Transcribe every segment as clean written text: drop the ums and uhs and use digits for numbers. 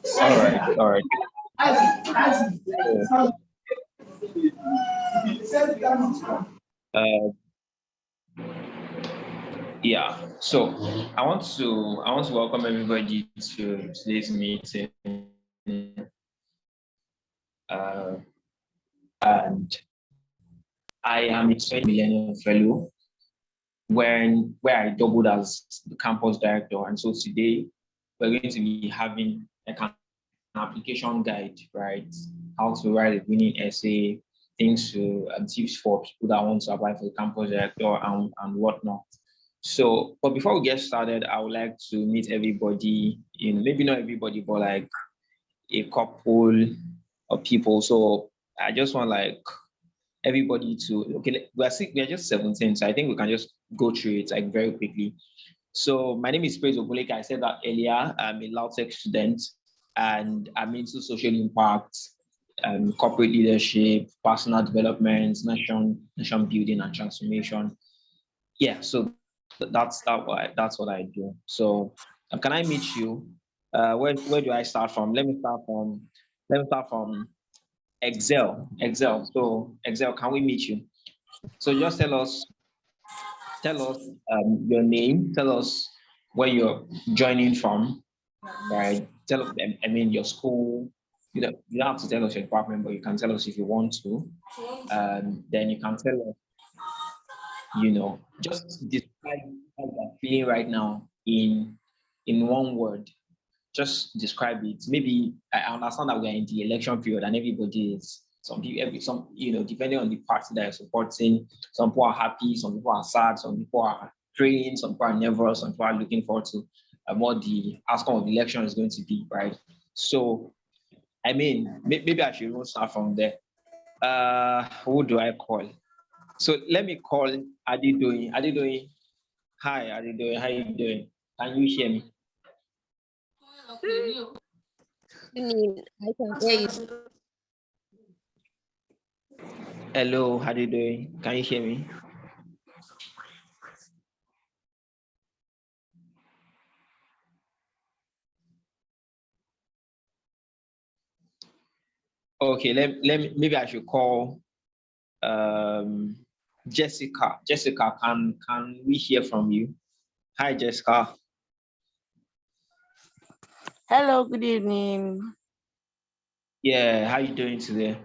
All right, all right. So, uh, yeah. So I want to welcome everybody to today's meeting. Uh, and I am a Millennium Fellow, where I doubled as the campus director. And so today we're going to be having like an application guide, right? How to write a winning essay, things to tips for people that want to apply for the campus director and whatnot. So, but before we get started, I would like to meet everybody in maybe not everybody, but like a couple of people. So I just want like everybody to okay, we're just 17, so I think we can just go through it like very quickly. So my name is Praise Oguleka. I said that earlier. I'm a LAUTECH student and I'm into social impact, corporate leadership, personal development, nation building and transformation. Yeah, so that's what I do. So can I meet you? Where do I start from? Let me start from Excel. So Excel, can we meet you? So just tell us your name, tell us where you're joining from, right? Tell us, I mean, your school. You don't have to tell us your department, but you can tell us if you want to. Then you can tell us, just describe how you're feeling right now in one word. Just describe it. Maybe I understand that we are in the election period and everybody is some people some depending on the party that you're supporting, some people are happy, some people are sad, some people are praying, some people are nervous, some people are looking forward to what the outcome of the election is going to be, right? So I mean, maybe I should even start from there. Who do I call? So let me call Adi doing. Adi doing. Hi, Adi doing. How you doing? Can you hear me? I can hear you. Hello, how you doing? Can you hear me? Okay, let me maybe I should call um Jessica. Jessica, can we hear from you? Hi Jessica. Hello, good evening. Yeah, how you doing today?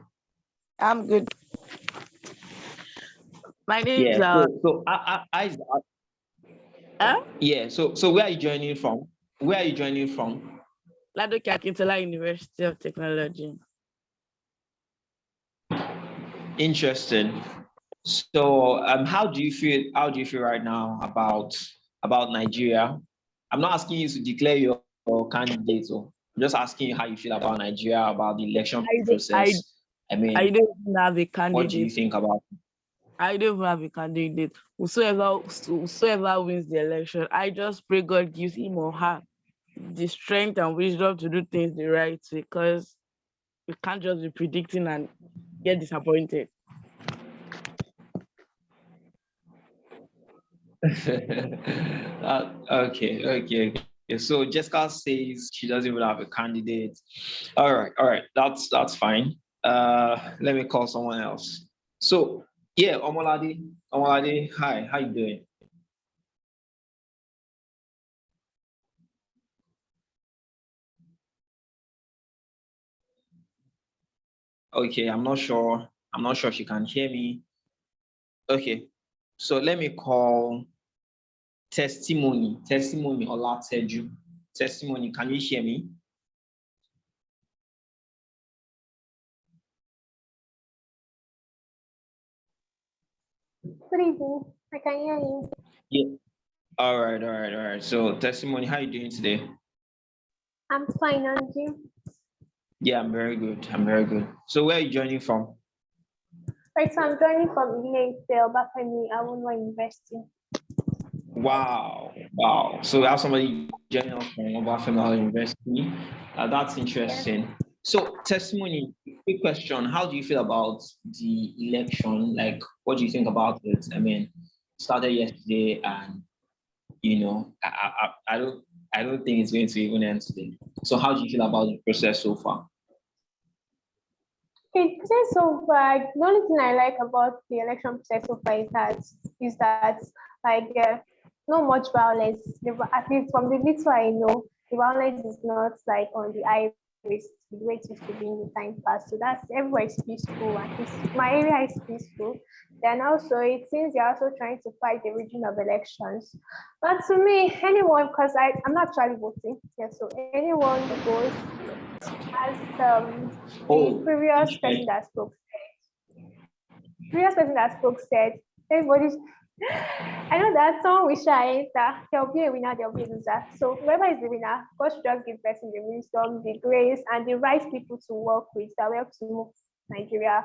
I'm good. My name is Yeah, yeah, so where are you joining from? Where are you joining from? Ladoke Akintola University of Technology. Interesting. So how do you feel right now about Nigeria? I'm not asking you to declare your candidate, so I'm just asking you how you feel about Nigeria, about the election I don't, I, process. I I mean, don't even have a what do you candidate. think about it? I don't even have a candidate. Whosoever wins the election, I just pray God gives him or her the strength and wisdom to do things the right way, because we can't just be predicting and get disappointed. Okay. So Jessica says she doesn't even have a candidate. All right. That's fine. Let me call someone else. So yeah, Omolade, hi, how you doing? Okay, I'm not sure. I'm not sure if you can hear me. Okay, so let me call testimony Olateju. Testimony, can you hear me? Good evening. I can hear you. Yeah. All right. So testimony, how you doing today? I'm fine, and you? Yeah, I'm very good. I'm very good. So where are you joining from? Right, so I'm joining from Ilé-Ifẹ̀ Obafemi Awolowo University. Wow. So we have somebody joining us from Obafemi University. That's interesting. So testimony, quick question. How do you feel about the election? Like, what do you think about it? I mean, it started yesterday and I don't I don't think it's going to even end today. So how do you feel about the process so far? Okay, process so far, the only thing I like about the election process so far is that like not much violence. At least from the little I know, the violence is not like on the high risk the way it used to be in the time past. So that's everywhere is peaceful. At least my area is peaceful. Then also it seems they're also trying to fight the region of elections. But to me, anyone, because I'm not actually voting, yeah, so anyone who goes as the Oh, previous person that spoke said, everybody's I know that someone will shy enter, there'll be a winner, there'll be a loser. So whoever is the winner, God should just give the person the wisdom, the grace, and the right people to work with that will help to move Nigeria.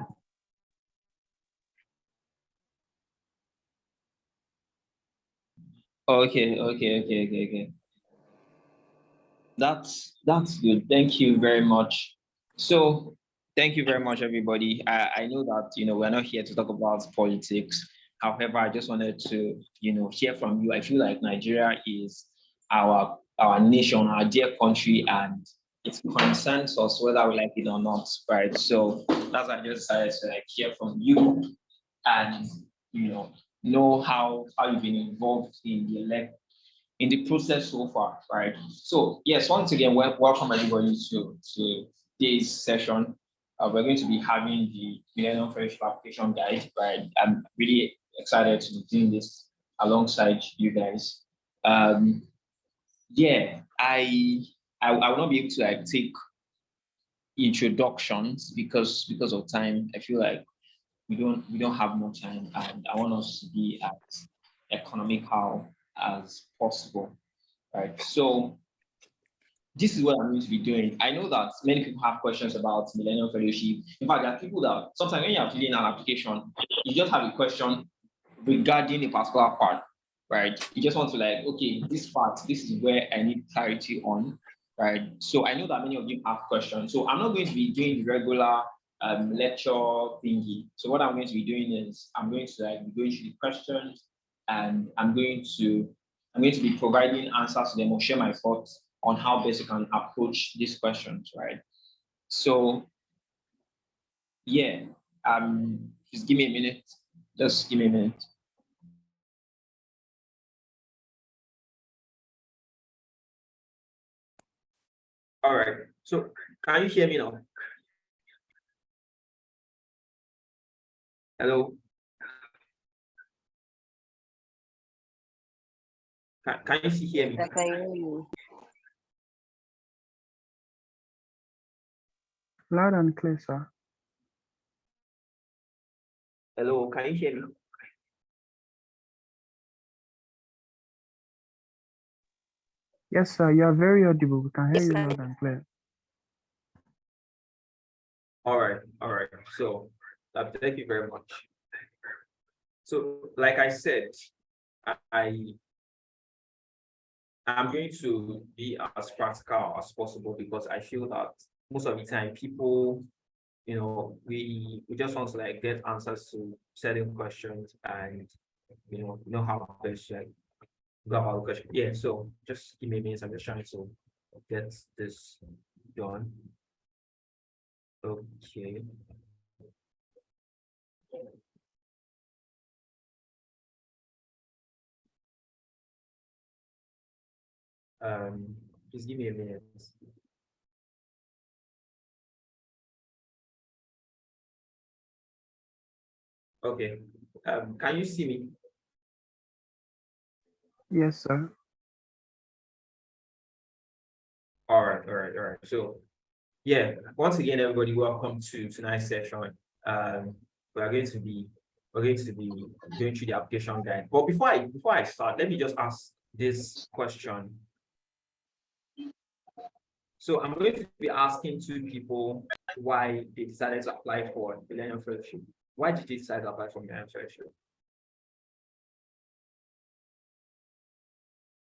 okay. That's good. Thank you very much. So thank you very much, everybody. I know that we're not here to talk about politics. However, I just wanted to hear from you. I feel like Nigeria is our nation, our dear country, and it concerns us whether we like it or not, right? So that's why I just decided to like hear from you and know how you've been involved in the in the process so far, right? So yes, once again, welcome everybody to today's session. We're going to be having the Millennium Fellowship application guide, right? I'm really excited to be doing this alongside you guys. Um, yeah, I will not be able to like take introductions because of time. I feel like we don't have more time, and I want us to be as economical as possible, right? So this is what I'm going to be doing. I know that many people have questions about Millennium Fellowship. In fact, there are people that sometimes when you're filling an application, you just have a question regarding a particular part, right? You just want to like, okay, this part, this is where I need clarity on, right? So I know that many of you have questions. So I'm not going to be doing the regular lecture thingy. So what I'm going to be doing is I'm going to like be going through the questions, and I'm going to be providing answers to them or share my thoughts on how best you can approach these questions, right? So yeah, just give me a minute. Just give me a minute. All right. So can you hear me now? Hello. Can you see hear me? I can hear you. Loud and clear, sir. Hello. Can you hear me? Yes, sir. You are very audible. We can hear Yes, you sir. loud and clear. All right. All right. So thank you very much. So like I said, I I'm going to be as practical as possible because I feel that most of the time people, we just want to like get answers to certain questions and know how best like go about the question. Yeah, so just give me a minute. I'm just trying to get this done. Okay. Just give me a minute. Okay. Can you see me? Yes, sir. All right, all right, all right. So yeah, once again, everybody, welcome to tonight's session. Um, we're going to be going through the application guide. But before I start, let me just ask this question. So I'm going to be asking two people why they decided to apply for Millennium Fellowship. Why did they decide to apply for Millennium Fellowship?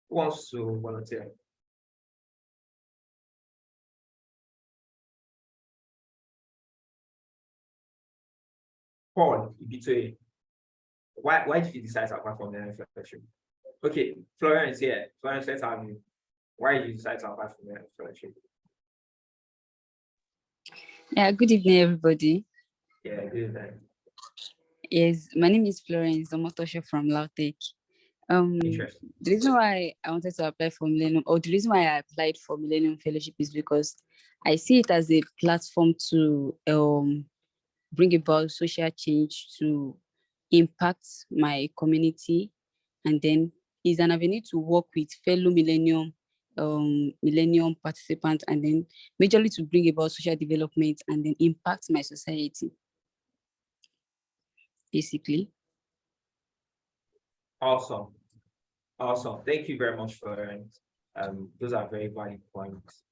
Who wants to volunteer? Paul, Ibitoye. Why did you decide to apply for Millennium Fellowship? Okay, Florian is here. Florian, let's have you. Why did you decide to apply for Millennium Fellowship? Yeah, good evening, everybody. Yeah, good then. Yes, my name is Florence Omotosho from Lautech. Interesting. The reason why I wanted to apply for Millennium, or the reason why I applied for Millennium Fellowship is because I see it as a platform to bring about social change, to impact my community, and then is an avenue to work with fellow millennium participants, and then majorly to bring about social development and then impact my society, basically. Awesome. Awesome. Thank you very much, Florence. Those are very valid points.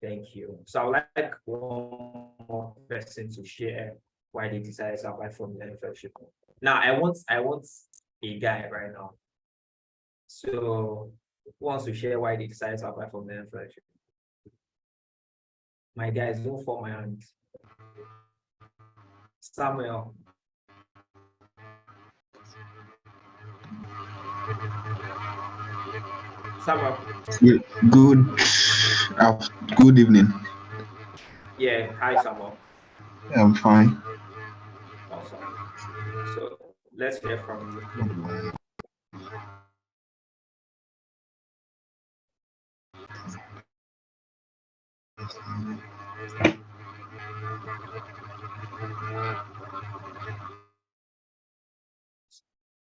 Thank you. So I would like one more person to share why they decided to apply for Millennium Fellowship. Now I want a guy right now. So who wants to share why they decided to apply for Millennium Fellowship? My guys, don't fall my hand. Samuel. Samuel. Good, good evening. Yeah, hi Samuel. I'm fine. Awesome. So let's hear from you.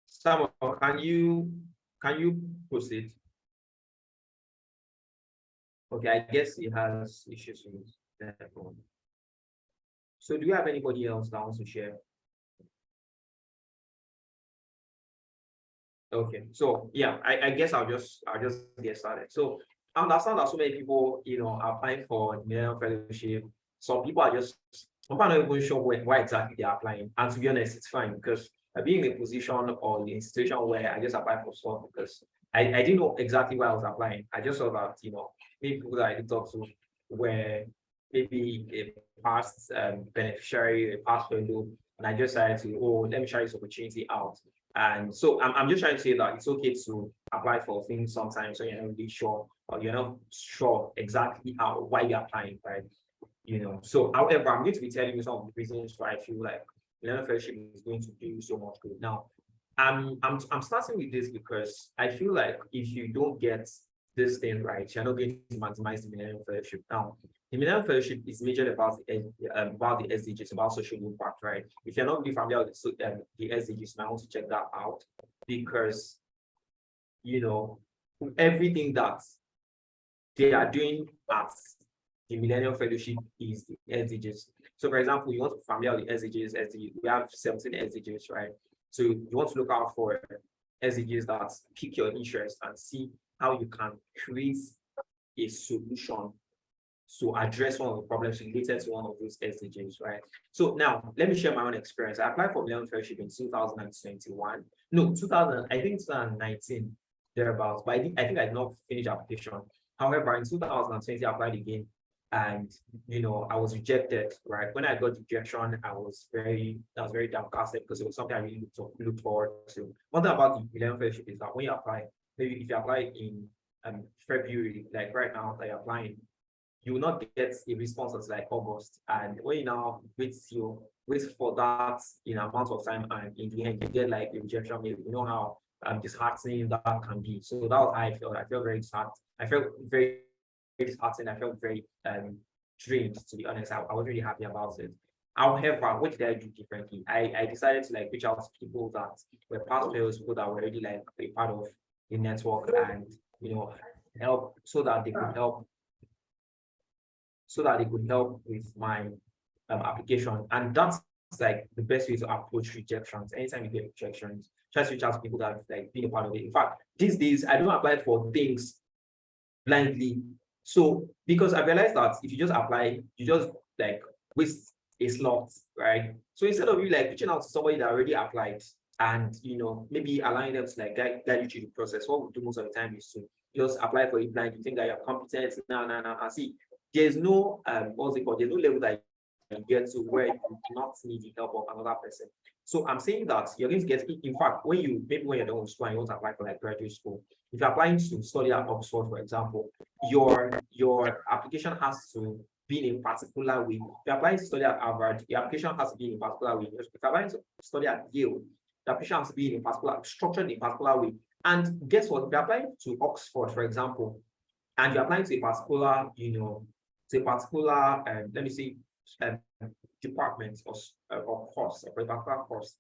Samuel, can you proceed? Okay, I guess he has issues with that phone. So do you have anybody else that wants to share? Okay, so yeah, I guess I'll just get started. So I understand that so many people, are applying for the Millennium Fellowship. Some people are not even sure why exactly they're applying. And to be honest, it's fine because I being in a position or in a situation where I just apply for stuff because I didn't know exactly why I was applying. I just saw that, maybe people that I did talk to were maybe a past beneficiary, a past fellow, and I just decided to, let me try this opportunity out. And so I'm just trying to say that it's okay to apply for things sometimes so you're not really sure or you're not sure exactly why you're applying, right? So however, I'm going to be telling you some of the reasons why I feel like Millennium Fellowship is going to do so much good. Now, I'm starting with this because I feel like if you don't get this thing right, you're not going to maximize the Millennium Fellowship. Now, the Millennium Fellowship is majorly about the SDGs, about social impact, right? If you're not really familiar with the SDGs, I want to check that out because everything that they are doing at the Millennium Fellowship is the SDGs. So, for example, you want to be familiar with SDGs, we have 17 SDGs, right? So you want to look out for SDGs that pique your interest and see how you can create a solution to address one of the problems related to one of those SDGs, right? So now let me share my own experience. I applied for Millennium Fellowship in 2021. No, 2019, thereabouts. But I think I did not finish application. However, in 2020, I applied again. And I was rejected, right? When I got rejection, I was very downcasted because it was something I really looked forward to. One thing about the Millennium Fellowship is that when you apply, maybe if you apply in February, like right now, that you're applying, you will not get a response until like August. And when you now wait for that amount of time, and in the end you get like a rejection, maybe you know how disheartening that can be. So that was how I felt. I felt very sad. I felt very disheartened. I felt very drained, to be honest. I wasn't really happy about it. However, what did I do differently? I decided to like reach out to people that were past players, people that were already like a part of the network, and help so that they could help with my application. And that's like the best way to approach rejections. Anytime you get rejections, try to reach out to people that have like been a part of it. In fact, these days I don't apply for things blindly. So because I realized that if you just apply, you just like waste a slot, right? So instead of you like reaching out to somebody that already applied and maybe allowing them to like guide you through the process, what we do most of the time is to just apply for it blind. You think that you're competent. No. And see, there's no what's it called? There's no level that you get to where you do not need the help of another person. So I'm saying that you're going to get, in fact, when you're done with school and you want to apply for like graduate school, if you're applying to study at Oxford, for example, your application has to be in a particular way. If you're applying to study at Harvard, your application has to be in a particular way. If you're applying to study at Yale, the application has to be in a particular, structured in a particular way. And guess what? If you're applying to Oxford, for example, and you're applying to a particular, to a particular, let me say, um, department or course, or a particular course,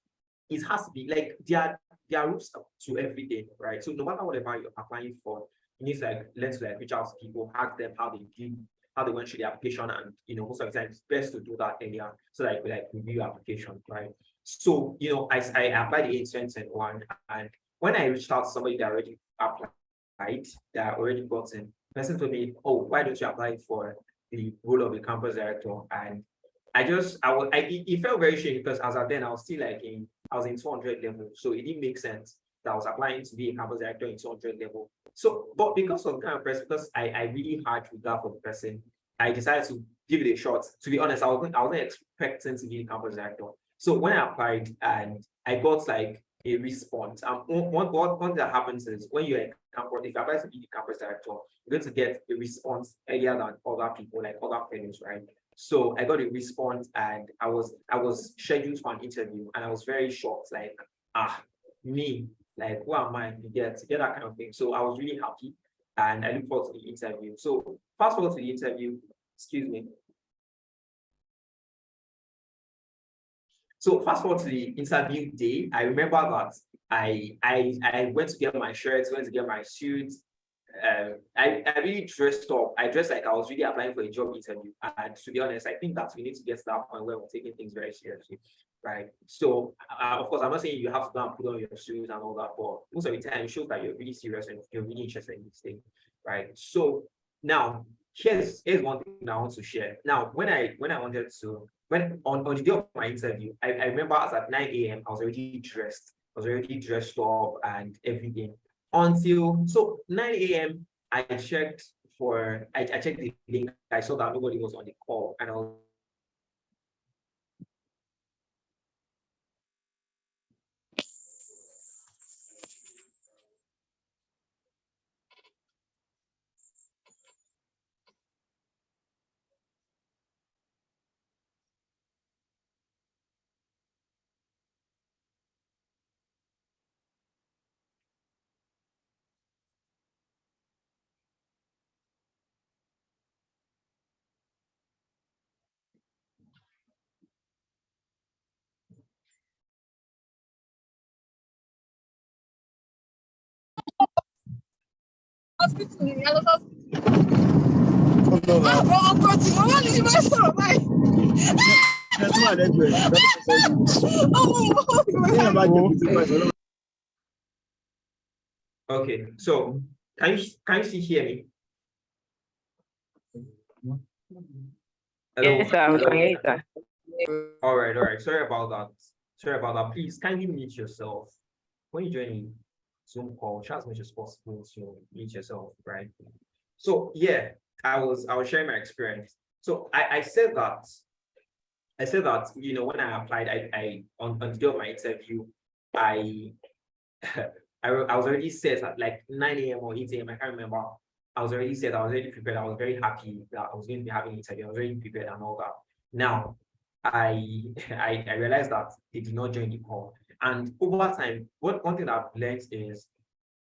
it has to be like there are rules to everything, right? So no matter whatever you're applying for, you need to like learn to like reach out to people, ask them how they did, how they went through the application, and most of the time it's best to do that earlier so that you could like review your application, right? So I applied in 2021, and when I reached out to somebody that already applied, that already gotten, the person told me, "Oh, why don't you apply for the role of the campus director?" And it felt very strange because as at then I was still like I was in 200 level, so it didn't make sense that I was applying to be a campus director in 200 level. So, but because of the kind of person, because I really had regard for the person, I decided to give it a shot. To be honest, I wasn't expecting to be a campus director. So when I applied and I got like a response, one thing that happens is when you're a campus, if you apply to be the campus director, you're going to get a response earlier than other people, like other fellows, right? So I got a response and I was scheduled for an interview and I was very shocked, like, me, like, who am I to get that kind of thing? So I was really happy and I look forward to the interview. So fast forward to the interview, excuse me. So fast forward to the interview day, I remember that I went to get my shirts, went to get my suit. I really dressed up. I dressed like I was really applying for a job interview. And to be honest, I think that we need to get to that point where we're taking things very seriously, right? So, of course, I'm not saying you have to go and put on your shoes and all that, but most of the time it shows that you're really serious and you're really interested in this thing, right? So now, here's one thing I want to share. Now, when I wanted to, on the day of my interview, I remember I was at 9 a.m. I was already dressed. I was already dressed up and everything. Until 9 a.m. I checked the link. I saw that nobody was on the call, and I was okay. So can you still hear me? Hello? Yes, sir. We can hear you, sir. All right. Sorry about that. Please, can you mute yourself when you join a Zoom call? Try as much as possible to mute yourself, right? So yeah, I was sharing my experience. So I said that when I applied, I on the day of my interview, I was already set at like 9 a.m. or 8 a.m. I can't remember. I was already set. I was already prepared. I was very happy that I was going to be having an interview. I was already prepared and all that. Now, I realized that they did not join the call. And over time, one thing I've learned is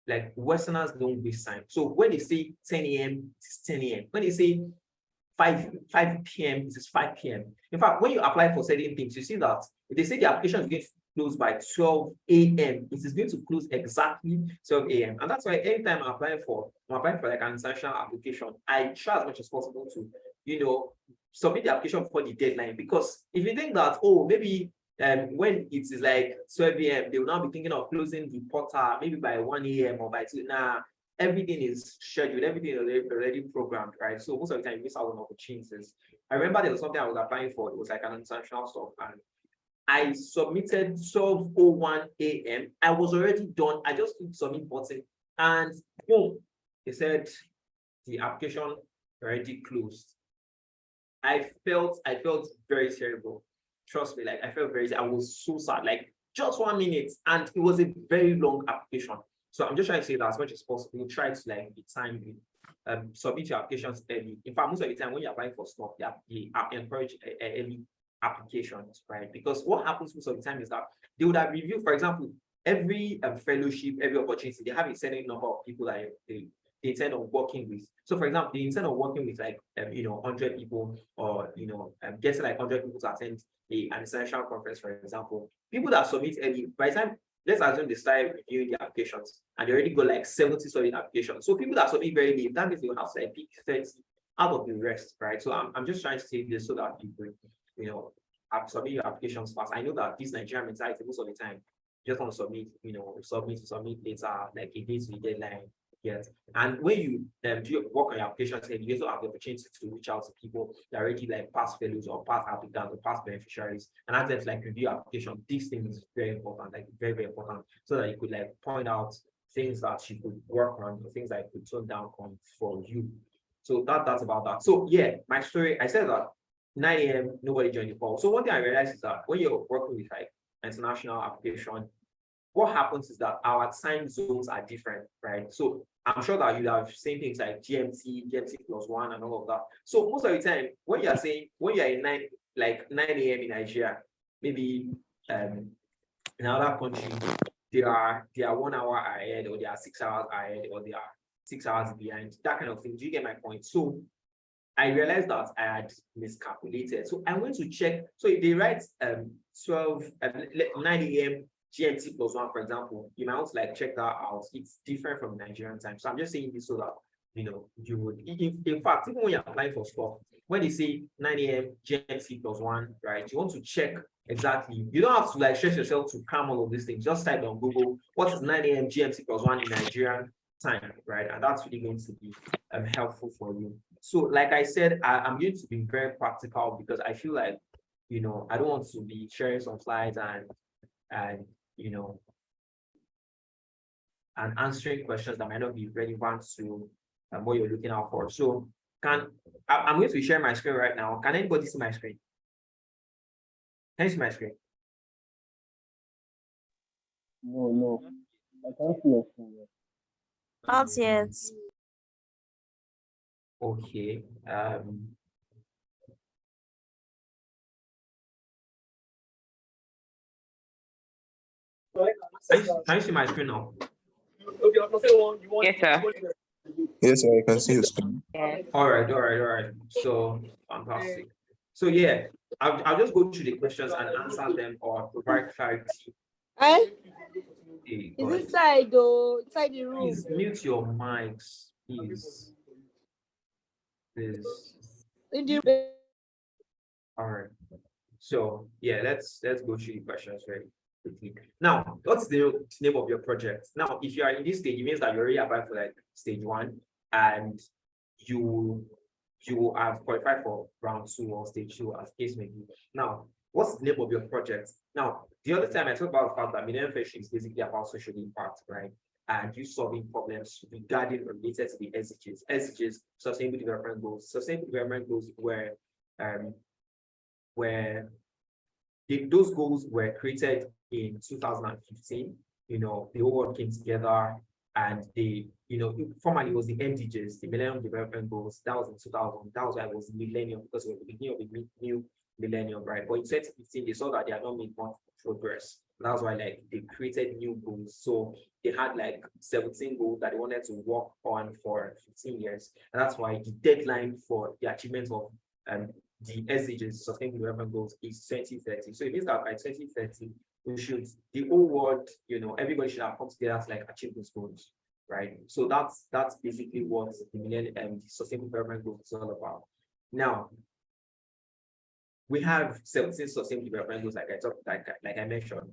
like Westerners don't waste time. So when they say 10 a.m., it's 10 a.m. When they say 5 p.m., it is 5 p.m. In fact, when you apply for certain things, you see that if they say the application is going to close by 12 a.m., it is going to close exactly 12 a.m. And that's why anytime I'm applying for like an international application, I try as much as possible to, submit the application before the deadline. Because if you think that, maybe when it is like 12 a.m., they will now be thinking of closing the portal maybe by 1 a.m. or by 2. Nah, everything is scheduled, everything is already programmed, right? So most of the time you miss out on opportunities. I remember there was something I was applying for, it was like an international stuff, and I submitted 12:01 a.m. I was already done. I just clicked submit button and boom, they said the application already closed. I felt very terrible. Trust me, like I was so sad, like just 1 minute, and it was a very long application. So I'm just trying to say that as much as possible, try to like be timed with submit your applications early. In fact, most of the time when you're applying for stuff, they encourage early applications, right? Because what happens most of the time is that they would have reviewed, for example, every fellowship, every opportunity, they have a certain number of people that they intend on working with. So, for example, they intend on working with like 100 people, or getting like 100 people to attend an essential conference, for example. People that submit early, by the time, let's assume they start reviewing the applications and they already got like 70 solid applications. So people that submit very late, that means they will have to like pick 30 out of the rest, right? So I'm just trying to say this so that people, submit your applications fast. I know that this Nigerian mentality most of the time just want to submit, submit data like a day to the deadline. Yes. And when you do your work on your applications, you also have the opportunity to reach out to people that already like past fellows or past applicants or past beneficiaries, and ask them to like review application. This thing is very important, like very, very important, so that you could like point out things that you could work on, or things that you could tone down on for you. So that's about that. So yeah, my story, I said that 9 a.m. nobody joined the call. So one thing I realized is that when you're working with like international application, what happens is that our time zones are different, right? So I'm sure that you have seen things like GMT+1 and all of that. So most of the time, when you're in 9 a.m. in Nigeria, maybe in another country, they are 1 hour ahead, or they are 6 hours ahead, or they are 6 hours behind, that kind of thing. Do you get my point? So I realized that I had miscalculated. So I went to check. So if they write 9 a.m. GMT+1, for example, you might want to like check that out. It's different from Nigerian time. So I'm just saying this so that you would, in fact, even when you're applying for stuff, when they say 9 a.m. GMT+1, right, you want to check exactly. You don't have to like stress yourself to cram all of these things. Just type on Google, what is 9 a.m. GMT+1 in Nigerian time, right? And that's really going to be helpful for you. So like I said, I'm going to be very practical, because I feel like, I don't want to be sharing some slides and answering questions that might not be relevant to what you're looking out for. So I'm going to share my screen right now. Can anybody see my screen? Can you see my screen? No. I can't see your screen yet. Not yet. Okay. Can you see my screen now? Yes, sir. Yes, sir, I can see your screen. Yes. All right. So fantastic. So yeah, I'll just go through the questions and answer them or provide clarity. Is Go ahead. inside the room? Please mute your mics, please. All right. So yeah, let's go through the questions very quickly. Now, what's the name of your project? Now, if you are in this stage, it means that you already applied for like stage 1, and you have qualified for round 2 or stage 2, as case may be. Now, what's the name of your project? Now, the other time I talked about the fact that Millennium Fellowship is basically about social impact, right? And you solving problems regarding or related to the SDGs. SDGs, Sustainable Development Goals. Sustainable Development Goals those goals were created in 2015. The whole world came together, and formerly it was the MDGs, the Millennium Development Goals. That was in 2000. That was why it was millennium, because it was the beginning of the new millennium, right? But in 2015, they saw that they had not made much progress. That's why like they created new goals. So they had like 17 goals that they wanted to work on for 15 years. And that's why the deadline for the achievement of the SDGs, Sustainable Development Goals, is 2030. So it means that by 2030, the whole world, everybody should have come together to like achieve those goals, right? So that's basically what the Sustainable Development Goals is all about. Now, we have 17 Sustainable Development Goals, like I mentioned.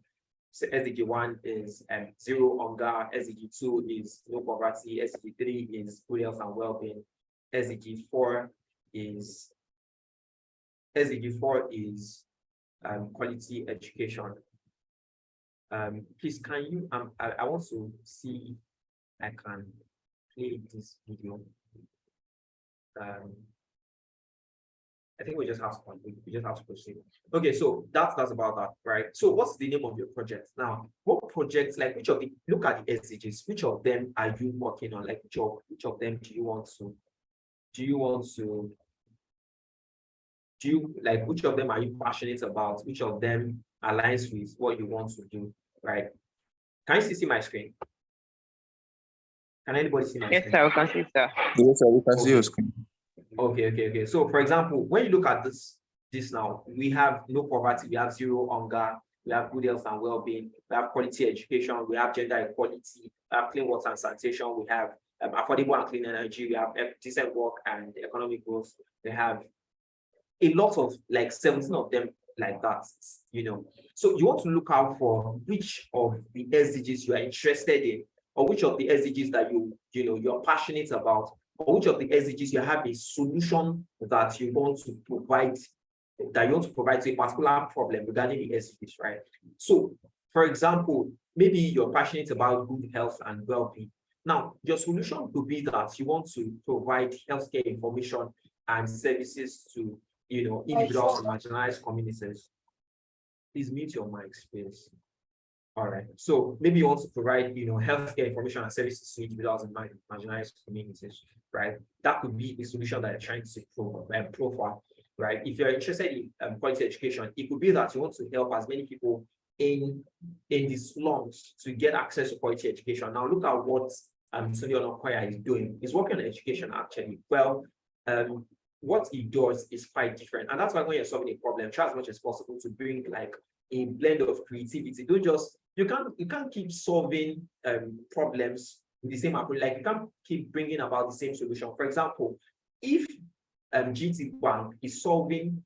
So SDG 1 is zero hunger, SDG 2 is no poverty, SDG 3 is good health and well-being, SDG 4 is quality education. Please, can you I want to see I can play this video. I think we just have to we just have to proceed. Okay, so that's about that, right? So what's the name of your project? Now, what projects, like which of the, look at the SDGs, which of them are you working on? Like which of them do you want to like, which of them are you passionate about? Which of them aligns with what you want to do, right? Can you see my screen? Can anybody see my screen? Yes, sir, we can see, sir. Yes, sir, we can see Okay. your screen. Okay. So, for example, when you look at this now, we have no poverty, we have zero hunger, we have good health and well-being, we have quality education, we have gender equality, we have clean water and sanitation, we have affordable and clean energy, we have decent work and economic growth, we have a lot of, like 17 of them like that, So you want to look out for which of the SDGs you are interested in, or which of the SDGs that you're passionate about, or which of the SDGs you have a solution that you want to provide, to a particular problem regarding the SDGs, right? So, for example, maybe you're passionate about good health and well-being. Now, your solution could be that you want to provide healthcare information and services to individuals and marginalized communities. Please mute your mics, please. All right. So maybe you want to provide, healthcare information and services to individuals and marginalized communities, right? That could be the solution that you're trying to profile, right? If you're interested in quality education, it could be that you want to help as many people in the slums to get access to quality education. Now look at what Sunil Okoya is doing. He's working on education actually. Well, what he does is quite different. And that's why when you're solving a problem, try as much as possible to bring like a blend of creativity. You can't keep solving problems with the same approach. Like you can't keep bringing about the same solution. For example, if GT Bank is solving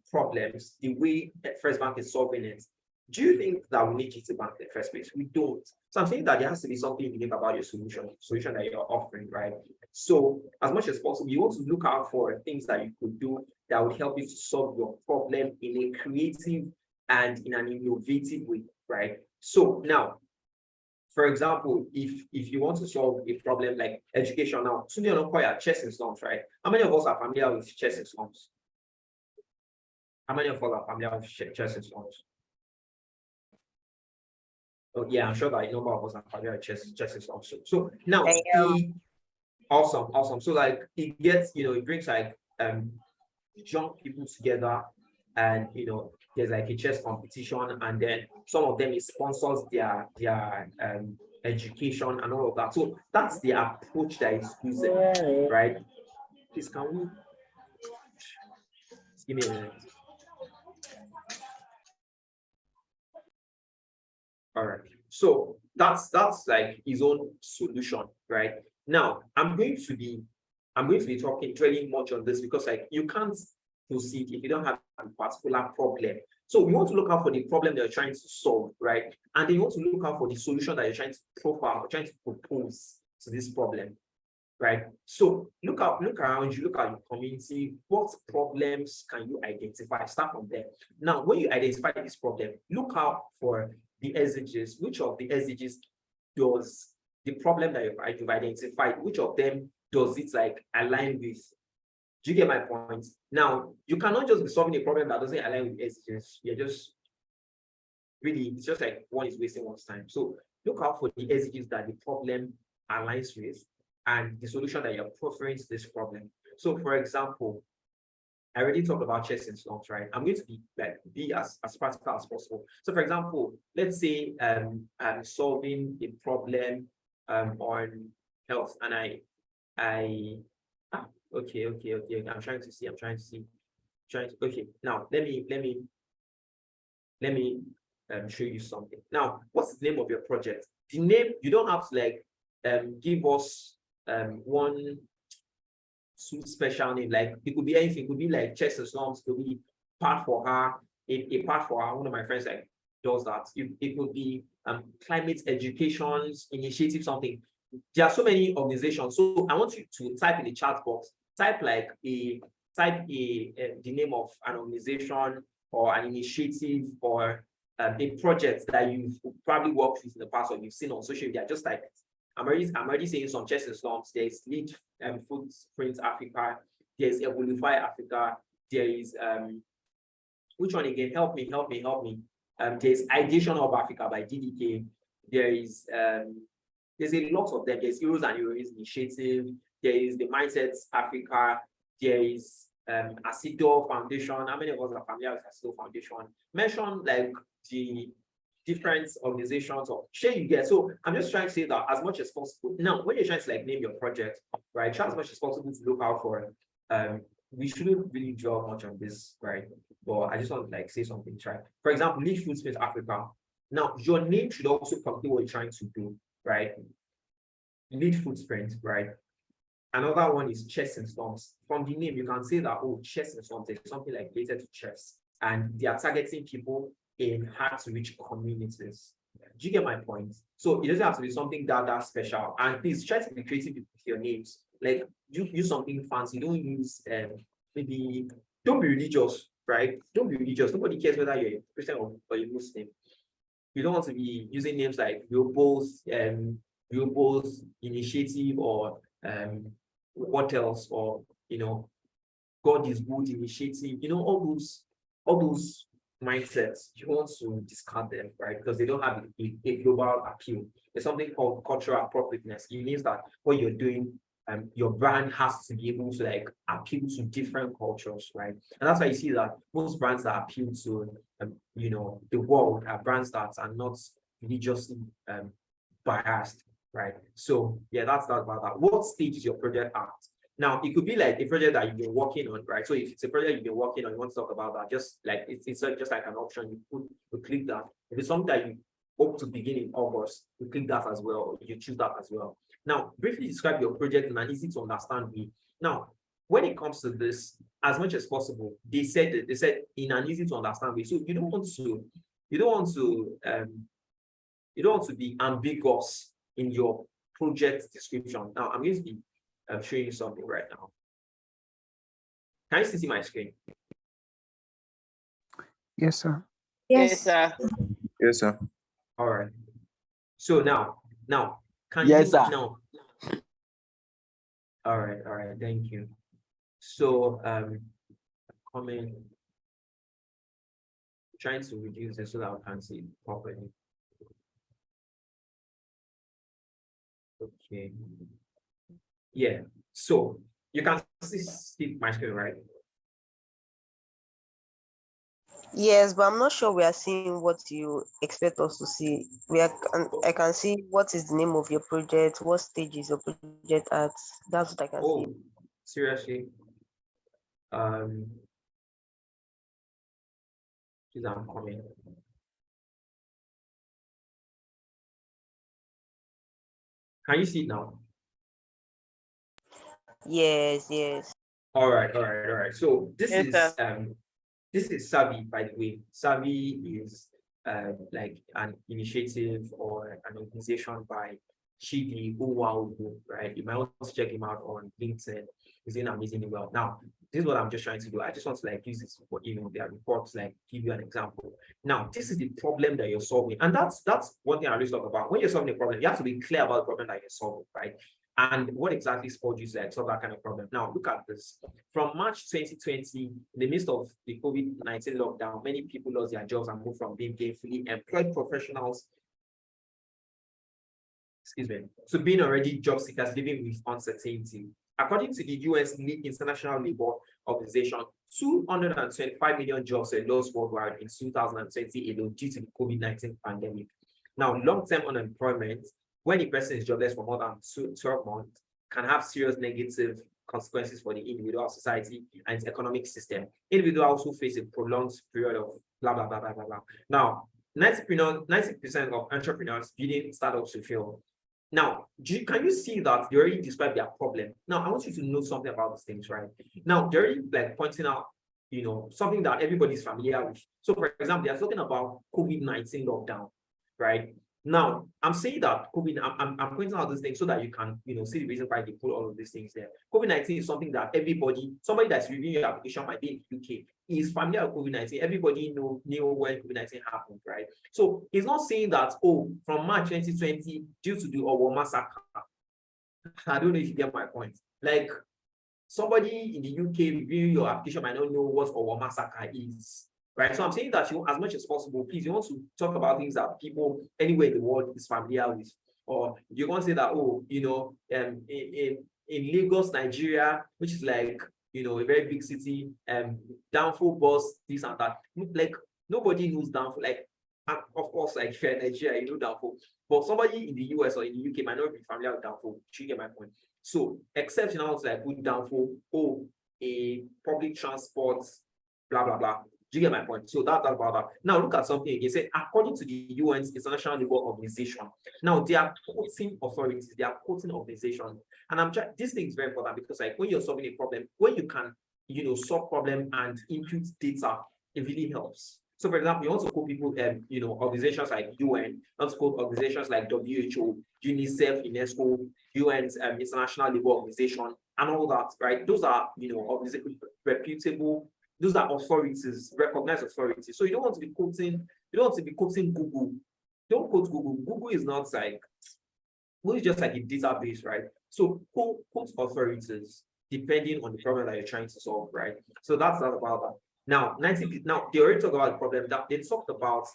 problems the way First Bank is solving it, do you think that we need GT Bank in the first place? We don't. So I'm saying that there has to be something unique about your solution that you're offering, right? So as much as possible, you want to look out for things that you could do that would help you to solve your problem in a creative and in an innovative way, right? So now, for example, if you want to solve a problem like education now, Sunday Okoya, chess and slums, right? How many of us are familiar with chess and slums? How many of us are familiar with chess and slums? Oh yeah, I'm sure that a number of us are familiar with chess and slums. So now, awesome. So like it gets, it brings like young people together, and there's like a chess competition, and then some of them, it sponsors their education and all of that. So that's the approach that is using, right? Please, can we just give me a minute? All right. So that's like his own solution, right? Now I'm going to be talking really much on this because like you can't proceed if you don't have a particular problem. So we want to look out for the problem that you're trying to solve, right? And then you want to look out for the solution that you're trying to profile, trying to propose to this problem, right? So look around you, look at your community. What problems can you identify? Start from there. Now, when you identify this problem, look out for the SDGs. Which of the SDGs does the problem that you've identified, which of them does it like align with? Do you get my point? Now, you cannot just be solving a problem that doesn't align with SDGs. It's just like one is wasting one's time. So look out for the SDGs that the problem aligns with and the solution that you're offering to this problem. So for example, I already talked about chess and slums, right? I'm going to be as practical as possible. So for example, let's say I'm solving a problem on health, and okay. I'm trying to see. Okay, now let me show you something. Now, what's the name of your project? The name, you don't have to like give us one too special name. Like it could be anything. It could be like chess and slums. It could be part for her. A part for her. One of my friends like does that. It could be climate education initiative, something. There are so many organizations. So I want you to type in the chat box. Type the name of an organization or an initiative or a project that you've probably worked with in the past or you've seen on social media. Just type it. I'm already saying some chess and slums. There's Lead Footprint Africa. There's Evolify Africa. there is which one again? Help me. There's Ideation of Africa by DDK. There's a lot of them. There's Heroes and Heroes Initiative. There is the Mindsets Africa. There is Asido Foundation. How many of us are familiar with Asido Foundation? Mention like the different organizations or share you get. So I'm just trying to say that as much as possible. Now, when you're trying to like name your project, right, try as much as possible to look out for we shouldn't really dwell much on this, right? But I just want to like say something, right? For example, Lead Food Space Africa. Now, your name should also complete what you're trying to do, right? Lead Food Sprint, right? Another one is Chess and Storms. From the name, you can say that, oh, Chess and Storms is something like related to chess, and they are targeting people in hard-to-reach communities. Do you get my point? So it doesn't have to be something that special. And please try to be creative with your names. Like, use something fancy. Don't use maybe. Don't be religious, right? Don't be religious. Nobody cares whether you're a Christian or a Muslim. You don't want to be using names like Real Both Initiative or what else, or God is Good Initiative. All those mindsets, you want to discard them, right? Because they don't have a global appeal. There's something called cultural appropriateness. It means that what you're doing, your brand has to be able to like appeal to different cultures, right? And that's why you see that most brands that appeal to the world are brands that are not religiously biased, right? So yeah, that's about that. What stage is your project at? Now, it could be like a project that you've been working on, right? So if it's a project you've been working on, you want to talk about that, just like it's just like an option. You click that. If it's something that you hope to begin in August, you click that as well. You choose that as well. Now, briefly describe your project in an easy to understand way. Now, when it comes to this, as much as possible, they said in an easy to understand way. So you don't want to be ambiguous in your project description. Now, I'm going to be showing you something right now. Can you see my screen? Yes, sir. Yes, sir. Yes, sir. All right. So now, can Yes, you sir. now? All right. Thank you. So, comment. Trying to reduce it so that I can see it properly. Okay. Yeah. So you can see my screen, right? Yes, but I'm not sure we are seeing what you expect us to see. I can see what is the name of your project, what stage is your project at. That's what I can see. Seriously. Please, I'm coming. Can you see it now? Yes. All right. So this Yes, is sir. this is Savvy, by the way. Savvy is like an initiative or an organization by Chidi Uwaugu, right? You might want to check him out on LinkedIn. He's doing amazingly well. Now, this is what I'm just trying to do. I just want to like use this for their reports, like give you an example. Now, this is the problem that you're solving. And that's one thing I always talk about. When you're solving a problem, you have to be clear about the problem that you're solving, right? And what exactly spurred you to like solve that kind of problem? Now, look at this. From March 2020, in the midst of the COVID-19 lockdown, many people lost their jobs and moved from being gainfully employed professionals, to being already job seekers living with uncertainty. According to the US International Labour Organization, 225 million jobs were lost worldwide in 2020 alone due to the COVID-19 pandemic. Now, long-term unemployment, when a person is jobless for more than 12 months, can have serious negative consequences for the individual, society, and its economic system. Individuals who face a prolonged period of blah, blah, blah, blah, blah, blah. Now, 90% of entrepreneurs building startups will fail. Now, can you see that they already described their problem? Now, I want you to know something about these things, right? Now, they're already like pointing out, something that everybody's familiar with. So, for example, they're talking about COVID-19 lockdown, right? Now, I'm saying that I'm pointing out these things so that you can, see the reason why they put all of these things there. COVID-19 is something that somebody that's reviewing your application might be in the UK, is familiar with COVID-19. Everybody knew when COVID-19 happened, right? So he's not saying that, from March 2020, due to the Owo massacre. I don't know if you get my point. Like, somebody in the UK reviewing your application might not know what Owo massacre is, right? So I'm saying that you, as much as possible, please, you want to talk about things that people anywhere in the world is familiar with, or you want to say that, oh, in Lagos, Nigeria, which is like, a very big city, downfall bus, this and that. Like, nobody knows downfall. Like, of course, like if you're in Nigeria, you know downfall. But somebody in the US or in the UK might not be familiar with downfall. You get my point? So, except you know, like put downfall, a public transport, blah blah blah. Do you get my point? So that's about that. Now look at something again. Say according to the UN's International Labour Organization. Now they are quoting authorities, they are quoting organizations, and I'm trying. This thing is very important because like when you're solving a problem, when you can, solve problem and input data, it really helps. So, for example, you want to quote people, organizations like UN, you want to quote organizations like WHO, UNICEF, UNESCO, UN's International Labour Organization, and all that, right? Those are, reputable. Those are authorities, recognized authorities. So you don't want to be quoting. You don't want to be quoting Google. Don't quote Google. Google is not like. Google is just like a database, right? So quote authorities depending on the problem that you're trying to solve, right? So that's not about that. Now, they already talked about the problem. That they talked about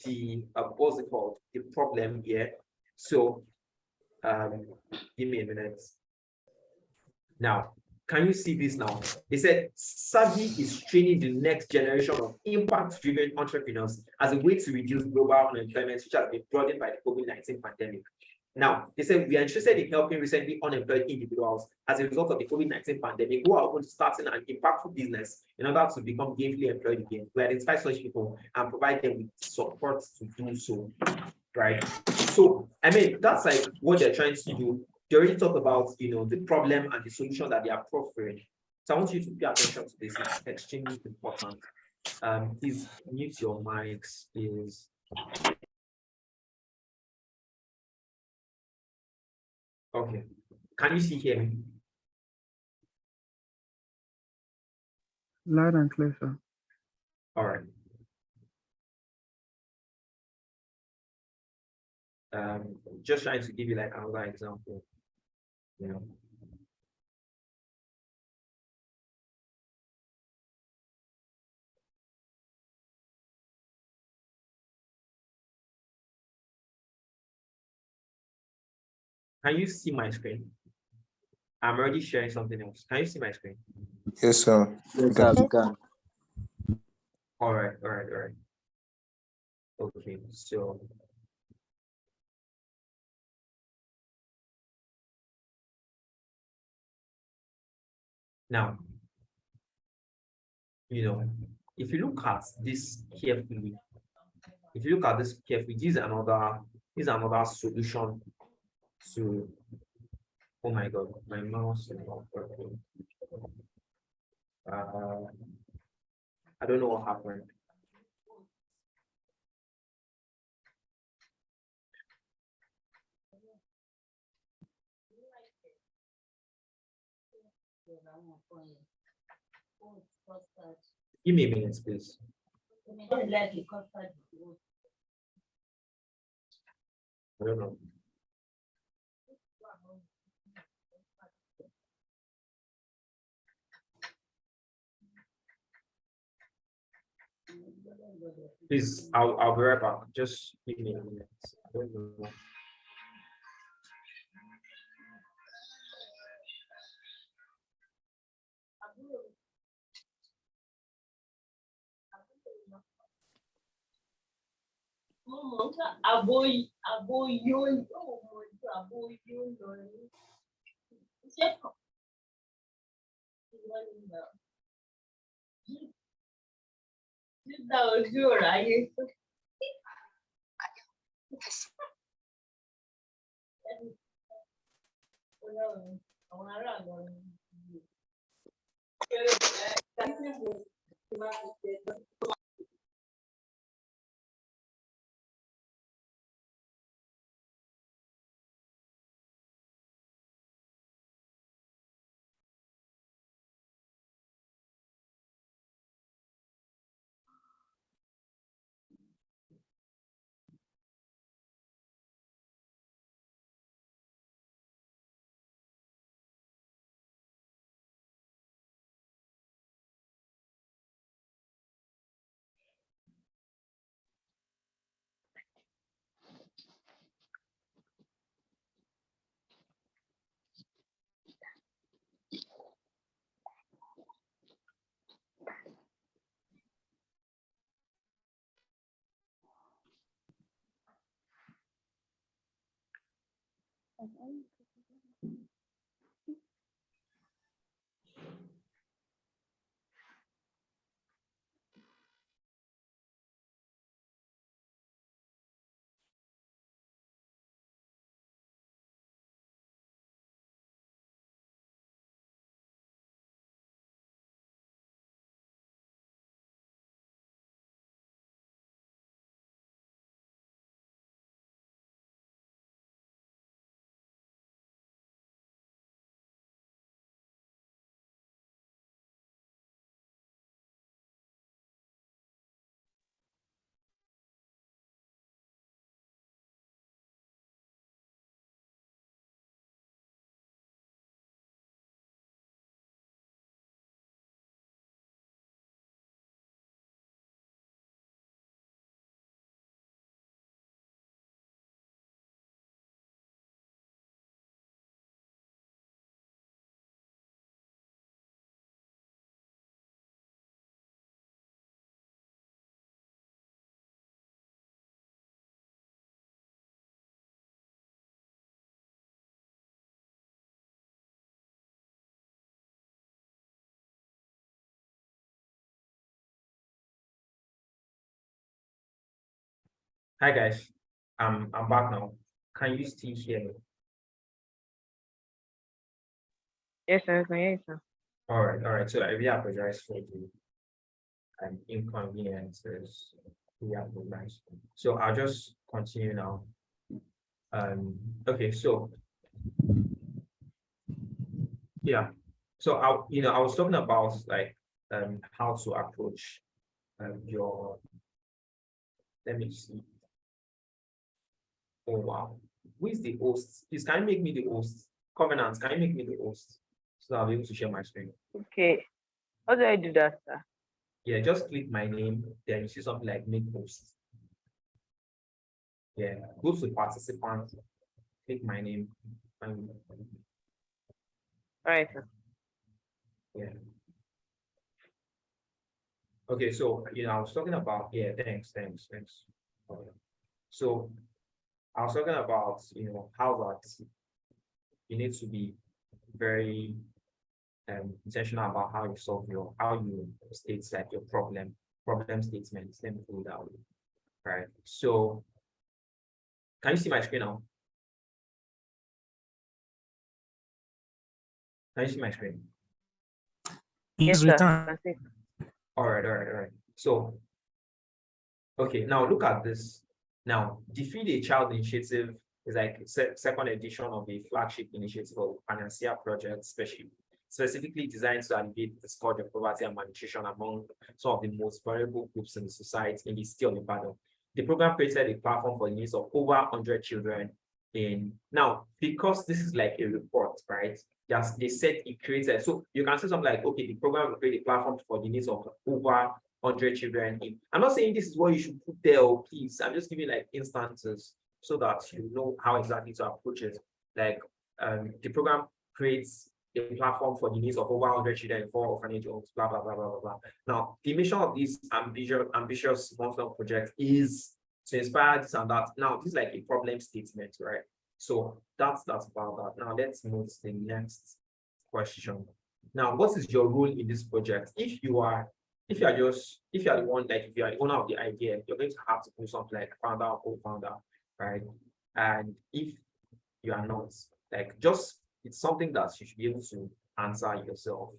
the what's it called? The problem here. So give me a minute. Now, can you see this now? They said Savvy is training the next generation of impact-driven entrepreneurs as a way to reduce global unemployment, which has been broadened by the COVID-19 pandemic. Now, they said we are interested in helping recently unemployed individuals as a result of the COVID-19 pandemic who are open to starting an impactful business in order to become gainfully employed again. We identify such people and provide them with support to do so, right? So, I mean, that's like what they're trying to do. They already talked about, the problem and the solution that they are offering. So I want you to pay attention to this. It's extremely important. Please mute your mics, please. Okay. Can you hear me? Loud and clear, sir. All right. Just trying to give you like another example. Can you see my screen? I'm already sharing something else. Can you see my screen? Yes, sir. Yes, sir, we can. All right. Okay, so now, if you look at this carefully, this is another solution to, oh my God, my mouse is not working. I don't know what happened. Give me a minute, please. I don't know. Please, I'll be right back. Just give me a minute. I don't know. Hi guys, I'm back now. Can you still hear me? Yes, sir. Yes, sir. All right. So I really apologize for the inconveniences. We apologize. So I'll just continue now. Okay, so yeah. So I was talking about like how to approach your, let me see. Oh wow. Who is the host? Please can you make me the host? Covenant, can you make me the host? So I'll be able to share my screen. Okay. How do I do that, sir? Yeah, just click my name, then you see something like make host. Yeah, go to participants, click my name. All right, sir. Yeah. Okay, so I was talking about, yeah, thanks. Okay. So I was talking about how that you need to be very intentional about how you solve how you state like your problem statements. Let me put it that way. Right. So can you see my screen now? Can you see my screen? Yes, sir. All right. So, okay, now look at this. Now, the Feed a Child initiative is like second edition of the flagship initiative of Panacea project, specifically designed to alleviate the scourge of poverty and malnutrition among some of the most vulnerable groups in the society in the state of Ibadan. The program created a platform for the needs of over 100 children now, because this is like a report, right? Yes, they said it created, so you can say something like, okay, the program will create a platform for the needs of over 100 children. I'm not saying this is what you should put there, please. I'm just giving like instances so that you know how exactly to approach it. Like the program creates a platform for the needs of over 100 children in 4 orphanage homes, blah, blah, blah, blah, blah, blah. Now, the mission of this ambitious long-term project is to inspire this and that. Now, this is like a problem statement, right? So that's about that. Now, let's move to the next question. Now, what is your role in this project? If you are the one, like if you are the owner of the idea, you're going to have to do something like founder or co-founder, right? And if you are not, like it's something that you should be able to answer yourself.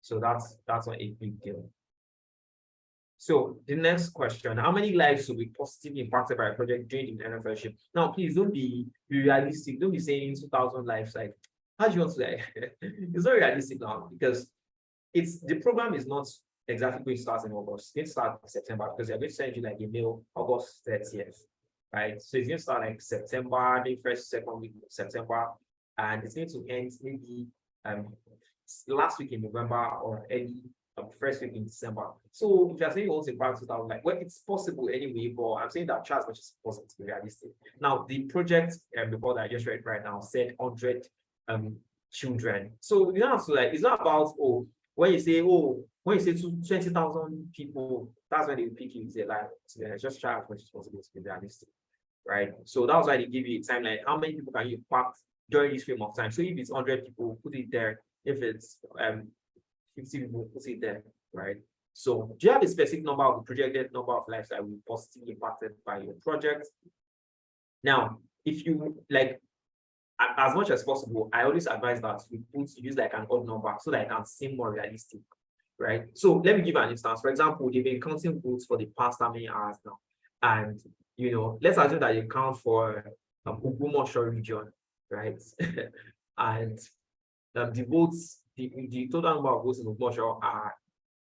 So that's not a big deal. So the next question, how many lives will be positively impacted by a project during the Millennium Fellowship? Now, please don't be realistic. Don't be saying 2,000 lives. Like, how do you want to like it's not realistic now because the program is not exactly going to start in August. It's going to start in September because they're going to send you like a mail August 30th, right? So it's going to start like September, the first, second week of September, and it's going to end maybe last week in November or early first week in December. So if you're saying also about 2000, like, well, it's possible anyway, but I'm saying that try as much as possible to be realistic. Now, the project report that I just read right now said 100 children. So you don't have to like, it's not about, when you say 20,000 people, that's when they pick you. Say like, just try as much as possible to be realistic, right? So that's why they give you a timeline. How many people can you impact during this frame of time. So if it's 100 people, put it there. If it's 50 people, put it there, right? So do you have a specific number of the projected number of lives that will be positively impacted by your project? Now, if you like, as much as possible, I always advise that you use like an odd number so that it can seem more realistic, right? So let me give an instance. For example, they've been counting votes for the past how many hours now? And let's assume that you count for Ogbomoso region, right? And the votes, the total number of votes in Ogbomoso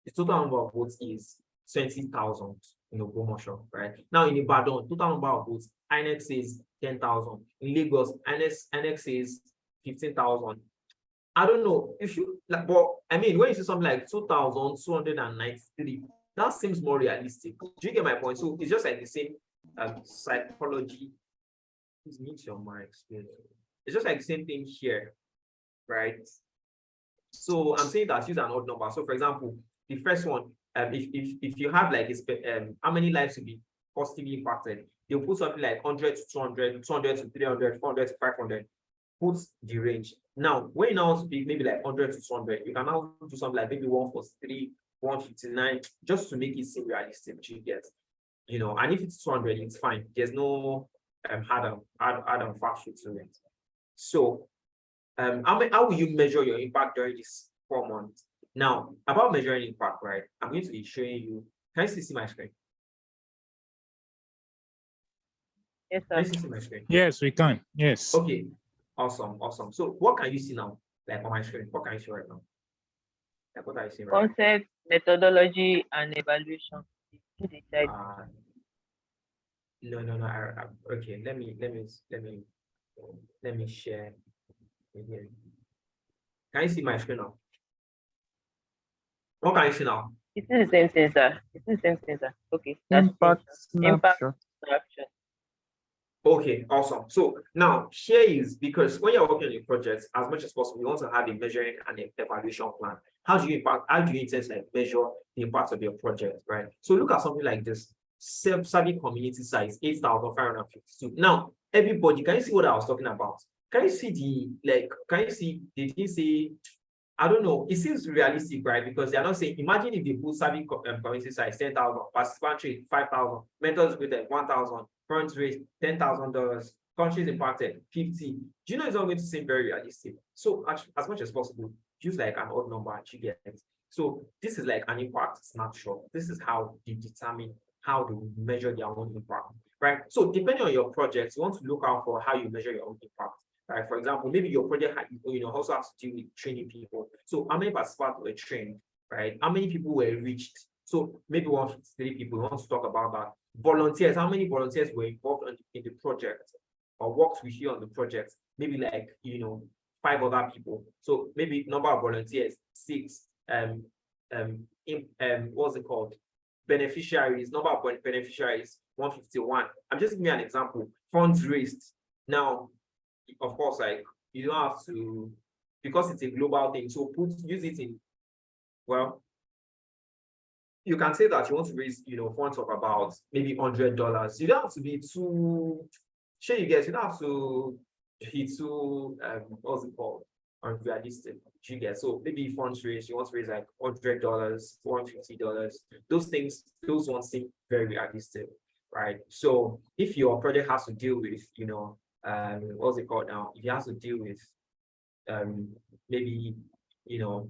the total number of votes is 20,000 in Ogbomoso, right? Now in Ibadan, total number of votes, INEC says 10,000. In Lagos, INEC says 15,000. I don't know if you like, but I mean, when you see something like 2,293, that seems more realistic. Do you get my point? So it's just like the same psychology. Please mute your mic. It's just like the same thing here, right? So I'm saying that use an odd number. So for example, the first one, if you have like how many lives will be positively impacted, they'll put something like 100 to 200, 200 to 300, 400 to 500. Put the range. Now, when you now speak maybe like 100 to 200, you can now do something like maybe 143, 159, just to make it seem realistic, which you get. And if it's 200, it's fine. There's no hard and fast to it. So how will you measure your impact during this 4 months? Now, about measuring impact, right? I'm going to be showing you. Can you see my screen? Yes, sir. Can you see my screen? Yes, we can. Yes. Okay. Awesome. So what can you see now? Like on my screen, what can you see right now? Like what are you seeing right Concept, methodology, and evaluation. No. Okay, let me share again. Can you see my screen now? What can you see now? It's the same thing, sir. Okay. Impact snapshot. Okay, awesome. So now here is, because when you're working on your projects, as much as possible, you want to have a measuring and an evaluation plan. How do you intend to measure the impact of your project, right? So look at something like this. Self-serving community size 8,552. Now, everybody, can you see what I was talking about? Can you see did he say, I don't know, it seems realistic, right? Because they're not saying, imagine if they put serving community size 10,000, participant rate 5,000, mentors with 1,000, funds raised $10,000, countries impacted 50. Do you know it's not going to seem very realistic? So as much as possible, use like an odd number and you get it. So this is like an impact snapshot. This is how they determine how they measure their own impact, right? So depending on your project, you want to look out for how you measure your own impact. Right? For example, maybe your project also has to do with training people. So how many participants were trained, right? How many people were reached? So maybe 153 people. We want to talk about that. Volunteers, how many volunteers were involved in the project or worked with you on the project? Maybe like 5 other people. So maybe number of volunteers 6. What's it called? Beneficiaries, number of beneficiaries 151. I'm just giving you an example. Funds raised. Now, of course, like you don't have to, because it's a global thing. So use it in, well, you can say that you want to raise, funds of about maybe $100. You don't have to be too, sure you get, you don't have to be too, what's it called? Unrealistic. You get, so maybe funds raised, you want to raise like $100, $150. Those ones seem very realistic, right? So if your project has to deal with, what's it called now? If you have to deal with maybe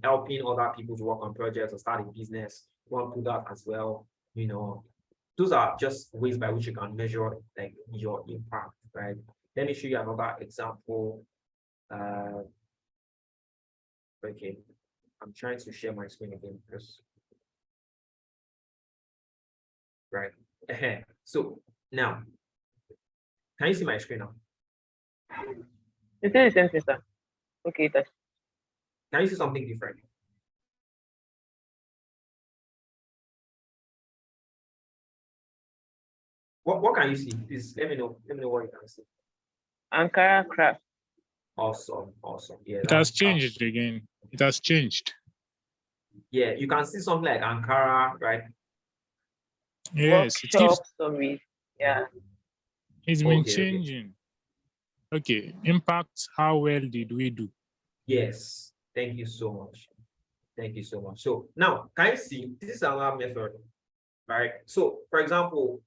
helping other people to work on projects or start a business, you want to do that as well. Those are just ways by which you can measure like your impact, right? Let me show you another example. Okay, I'm trying to share my screen again because right. So now, can you see my screen now? It's the same thing, sir. Okay, that's. Can you see something different? What can you see? Please let me know. Let me know what you can see. Ankara craft. Awesome. Yeah. It has changed again. It has changed. Yeah, you can see something like Ankara, right? Yes, Workshop, sorry. Yeah. It's been changing. Okay, impact, how well did we do? Yes, thank you so much. Thank you so much. So now, can you see, this is another method, right? So, for example,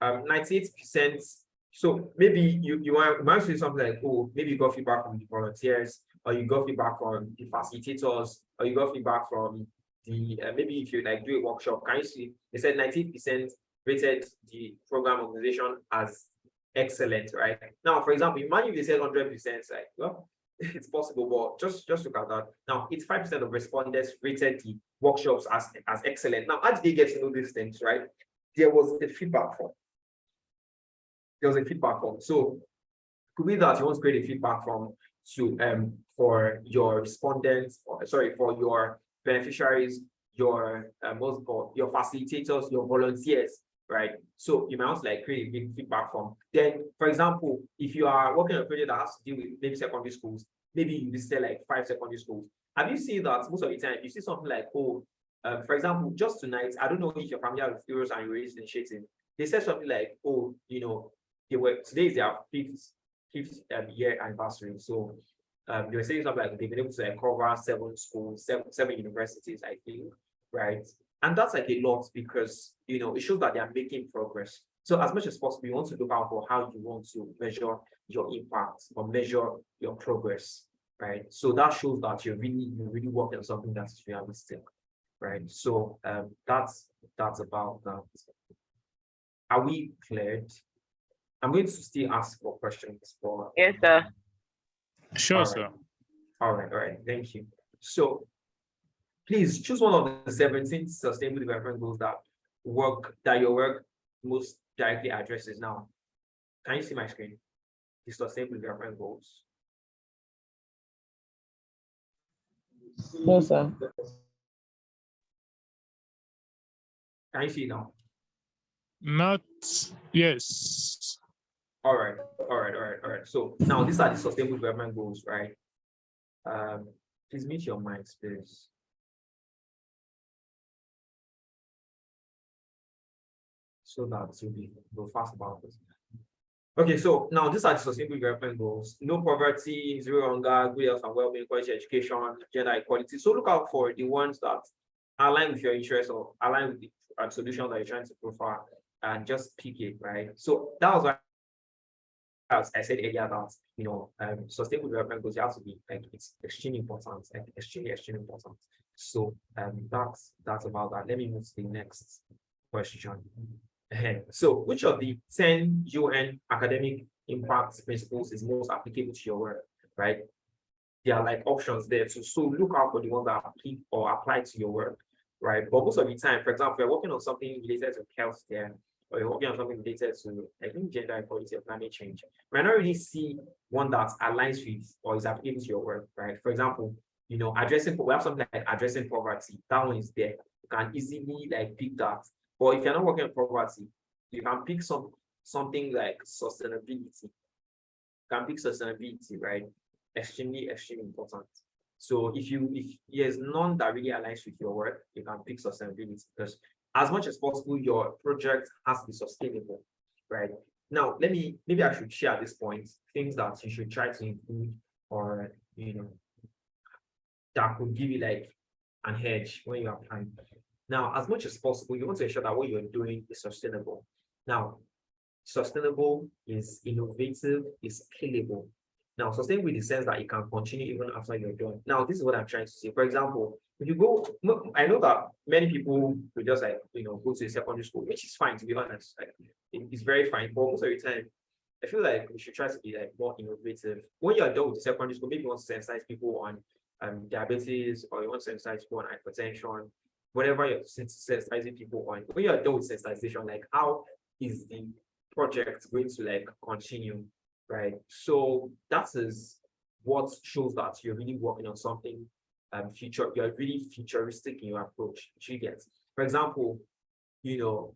98%. So maybe you might say something like, oh, maybe you got feedback from the volunteers, or you got feedback from the facilitators, or you got feedback from the maybe if you like do a workshop. Can you see? They said 90% rated the program organization as excellent, right? Now, for example, imagine if they said 100%, like, well, it's possible, but just look at that. Now, 85% of respondents rated the workshops as excellent. Now, how did they get to know these things, right? There was a feedback form. So could be that you want to create a feedback form to for your respondents, or sorry, for your beneficiaries, your your facilitators, your volunteers, right? So you might want to like create a big feedback form. Then, for example, if you are working on a project that has to deal with maybe secondary schools, maybe you visited like 5 secondary schools. Have you seen that most of the time you see something like, oh, for example, just tonight, I don't know if you're familiar with Heroes and Heroes Initiative. They said something like, oh, today is their fifth year anniversary. So they were saying something like they've been able to like cover 7 schools, seven universities, I think, right? And that's like a lot because it shows that they are making progress. So as much as possible, you want to look out for how you want to measure your impact or measure your progress, right? So that shows that you're really working on something that's realistic, right? So that's about that. Are we cleared? I'm going to still ask for questions for. Yes, sir. Sure, sir. All right. Thank you. So please choose one of the 17 sustainable development goals that your work most directly addresses. Now, can you see my screen? The sustainable development goals. No, sir. Can you see it now? Not, yes. All right. So now these are the sustainable development goals, right? Please mute your mics, please. So that we'll go fast about this. Okay, so now these are the sustainable development goals: no poverty, zero hunger, good health and well-being, quality education, gender equality. So look out for the ones that align with your interests or align with the solution that you're trying to profile, and just pick it, right? So that was why, as I said earlier, that sustainable development goals, you have to be like, it's extremely important, like extremely important. So that's about that. Let me move to the next question. So which of the 10 UN academic impact principles is most applicable to your work, right? There are like options there too. So look out for the ones that apply to your work, right? But most of the time, for example, you're working on something related to health there, or you're working on something related to, I think, gender equality or climate change. You might not really see one that aligns with or is applicable to your work, right? For example, we have something like addressing poverty. That one is there. You can easily like pick that. But if you're not working on poverty, you can pick something like sustainability. You can pick sustainability, right? Extremely important. So if there's none that really aligns with your work, you can pick sustainability, because as much as possible, your project has to be sustainable, right? Now, maybe I should share at this point things that you should try to include, or that could give you like an edge when you're applying. Now, as much as possible, you want to ensure that what you're doing is sustainable. Now, sustainable is innovative, is scalable. Now, sustainable in the sense that it can continue even after you're done. Now, this is what I'm trying to say. For example, if you go, I know that many people will just like, go to a secondary school, which is fine, to be honest. Like, it's very fine. But most of the time, I feel like we should try to be like more innovative. When you're done with the secondary school, maybe you want to sensitize people on diabetes, or you want to sensitize people on hypertension, whatever you're sensitizing people on. When you're done with sensitization, like, how is the project going to like continue, right? So that is what shows that you're really working on something you're really futuristic in your approach. You get, for example, Google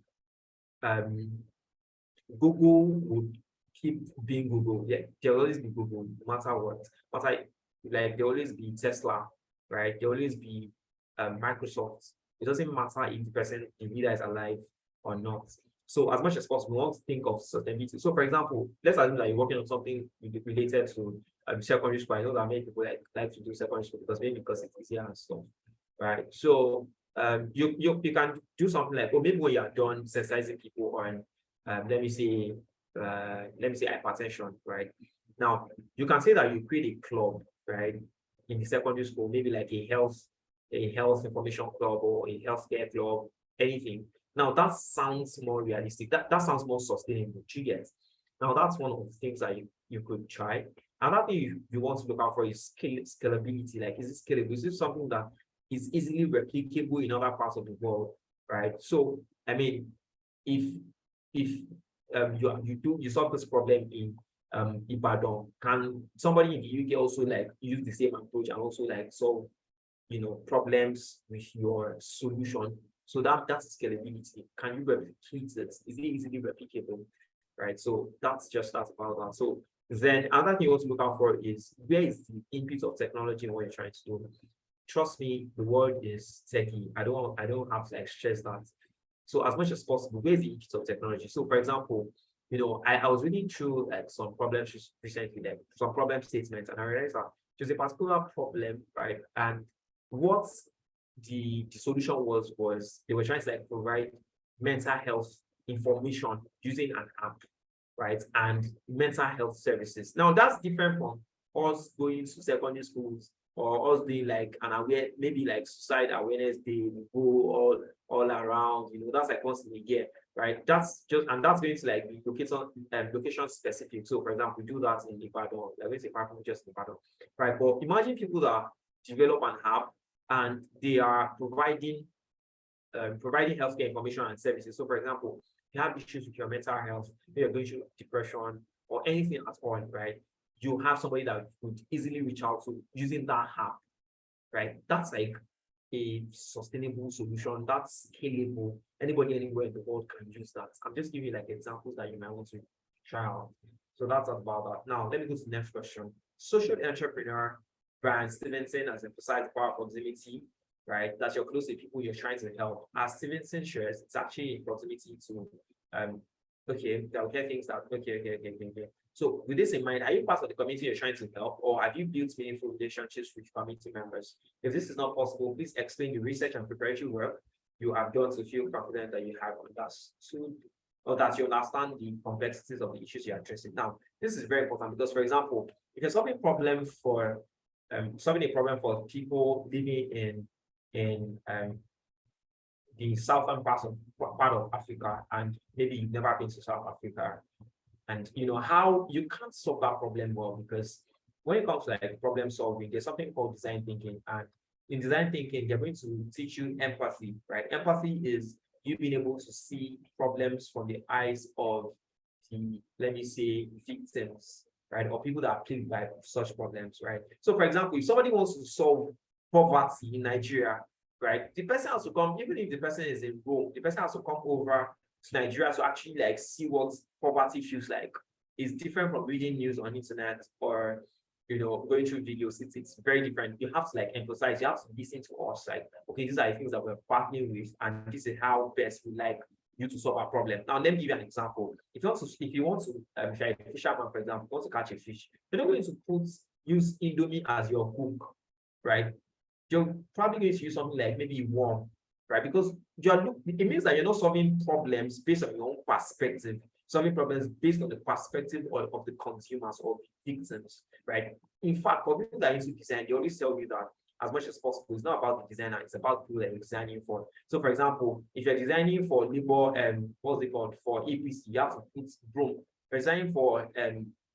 would keep being Google. Yeah, there'll always be Google, no matter what. Like, there'll always be Tesla, right? There'll always be Microsoft. It doesn't matter if the leader is alive or not. So as much as possible, we want to think of sustainability. So for example, let's assume that you're working on something related to secondary school. I know that many people like to do secondary school because it's easier and stuff, right? So you can do something like, or maybe when you are done sensitizing people on let me say hypertension, right? Now you can say that you create a club, right, in the secondary school, maybe like a health information club or a healthcare club, anything. Now that sounds more realistic. That sounds more sustainable. You get. Now that's one of the things that you could try. Another thing you want to look out for is scalability. Like, is it scalable? Is it something that is easily replicable in other parts of the world, right? So, I mean, if you solve this problem in Ibadan, can somebody in the UK also like use the same approach and also like solve problems with your solution? So that's scalability. Can you replicate it? Is it easily replicable? Right. So that's about that. So then another thing you want to look out for is, where is the input of technology in what you're trying to do? Trust me, the world is techy. I don't have to like stress that. So as much as possible, where's the input of technology? So for example, I was reading through like some problems recently, like some problem statements, and I realized that there's a particular problem, right? And what the solution was they were trying to like provide mental health information using an app, right? And mental health services. Now that's different from us going to secondary schools or us doing like maybe like suicide awareness day, we go all around, that's like once in a year, right? That's going to like be location specific. So for example, we do that in Ibadan, like let's say just in Ibadan, right? But imagine people that develop an app and they are providing healthcare information and services. So for example, you have issues with your mental health, you're going through depression or anything at all, right? You have somebody that would easily reach out to using that app, right? That's like a sustainable solution. That's scalable. Anybody anywhere in the world can use that. I'm just giving you like examples that you might want to try out. So that's about that. Now, let me go to the next question. Social entrepreneur Brian Stevenson has emphasized power of proximity, right? That you're close to people you're trying to help. As Stevenson shares, it's actually in proximity to okay, they'll get things that okay. So with this in mind, are you part of the community you're trying to help, or have you built meaningful relationships with community members? If this is not possible, please explain the research and preparatory work you have done to feel confident that you have understood or that you understand the complexities of the issues you're addressing. Now, this is very important because, for example, if you're solving a problem for people living in the southern part of Africa, and maybe you've never been to South Africa, and how you can't solve that problem well, because when it comes to like problem solving, there's something called design thinking, and in design thinking, they're going to teach you empathy, right? Empathy is you being able to see problems from the eyes of the, let me say, victims, right, or people that are plagued by such problems, right? So, for example, if somebody wants to solve poverty in Nigeria, right, the person has to come, even if the person is in Rome, the person has to come over to Nigeria to actually like see what poverty feels like. It's different from reading news on internet or going through videos. It's very different. You have to like emphasize, you have to listen to us, like, okay, these are the things that we're partnering with, and this is how best we like you to solve our problem. Now, let me give you an example. If you want to, if you're a fisherman, for example, want to catch a fish, you're not going to use Indomie as your hook, right? You're probably going to use something like maybe worm, right? Because it means that you're not solving problems based on your own perspective, solving problems based on the perspective of the consumers or the victims, right? In fact, for people that are into design, they always tell you that as much as possible, it's not about the designer, it's about people that you're designing for. So, for example, if you're designing for labor, what's it called, for APC, you have to put broom. If you're designing for,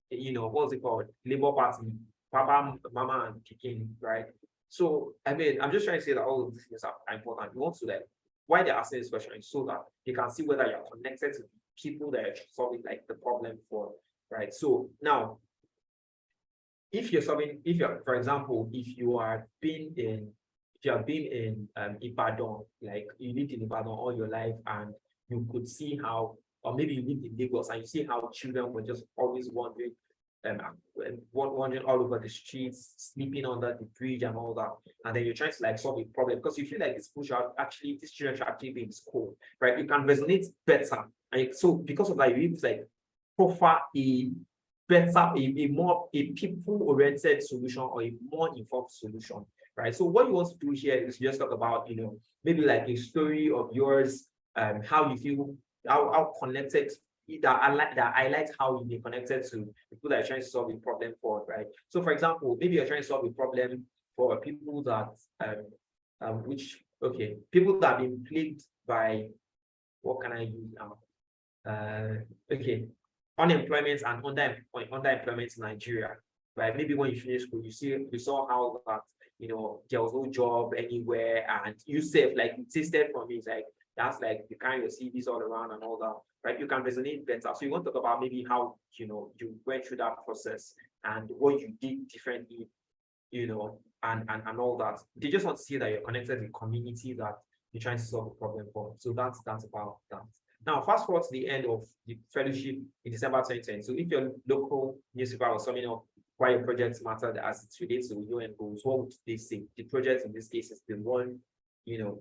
what's it called, Labour Party, Papa, Mama, and Kicking, right? So, I mean, I'm just trying to say that all of these things are important. You want to like, why they're asking this question is so that you can see whether you're connected to the people that you're solving like the problem for, right? So now, for example, if you have been in Ibadan, like you lived in Ibadan all your life, and you could see how, or maybe you lived in Lagos and you see how children were just always wondering, wandering all over the streets, sleeping under the bridge and all that, and then you're trying to like solve a problem because you feel like this push out actually these children should actually be in school, right? You can resonate better, and so because of that, you're able to like offer a better, a more a people-oriented solution or a more informed solution, right? So what you want to do here is just talk about, maybe like a story of yours, how you feel, how connected that highlight how you be connected to people that are trying to solve a problem for, right? So for example, maybe you're trying to solve a problem for people that people that have been plagued by, what can I use now? Unemployment and underemployment in Nigeria, right? Maybe when you finish school, you saw how that there was no job anywhere, and you said like it tasted from it, like that's like you carry your CVs all around and all that, right? You can resonate better. So you want to talk about maybe how you went through that process and what you did differently, and all that. They just want to see that you're connected with community that you're trying to solve a problem for. So that's about that. Now, fast forward to the end of the fellowship in December 2020. So if your local newspaper was summing up why your project mattered as it relates to UN goals, what would they say? The project in this case is the one, you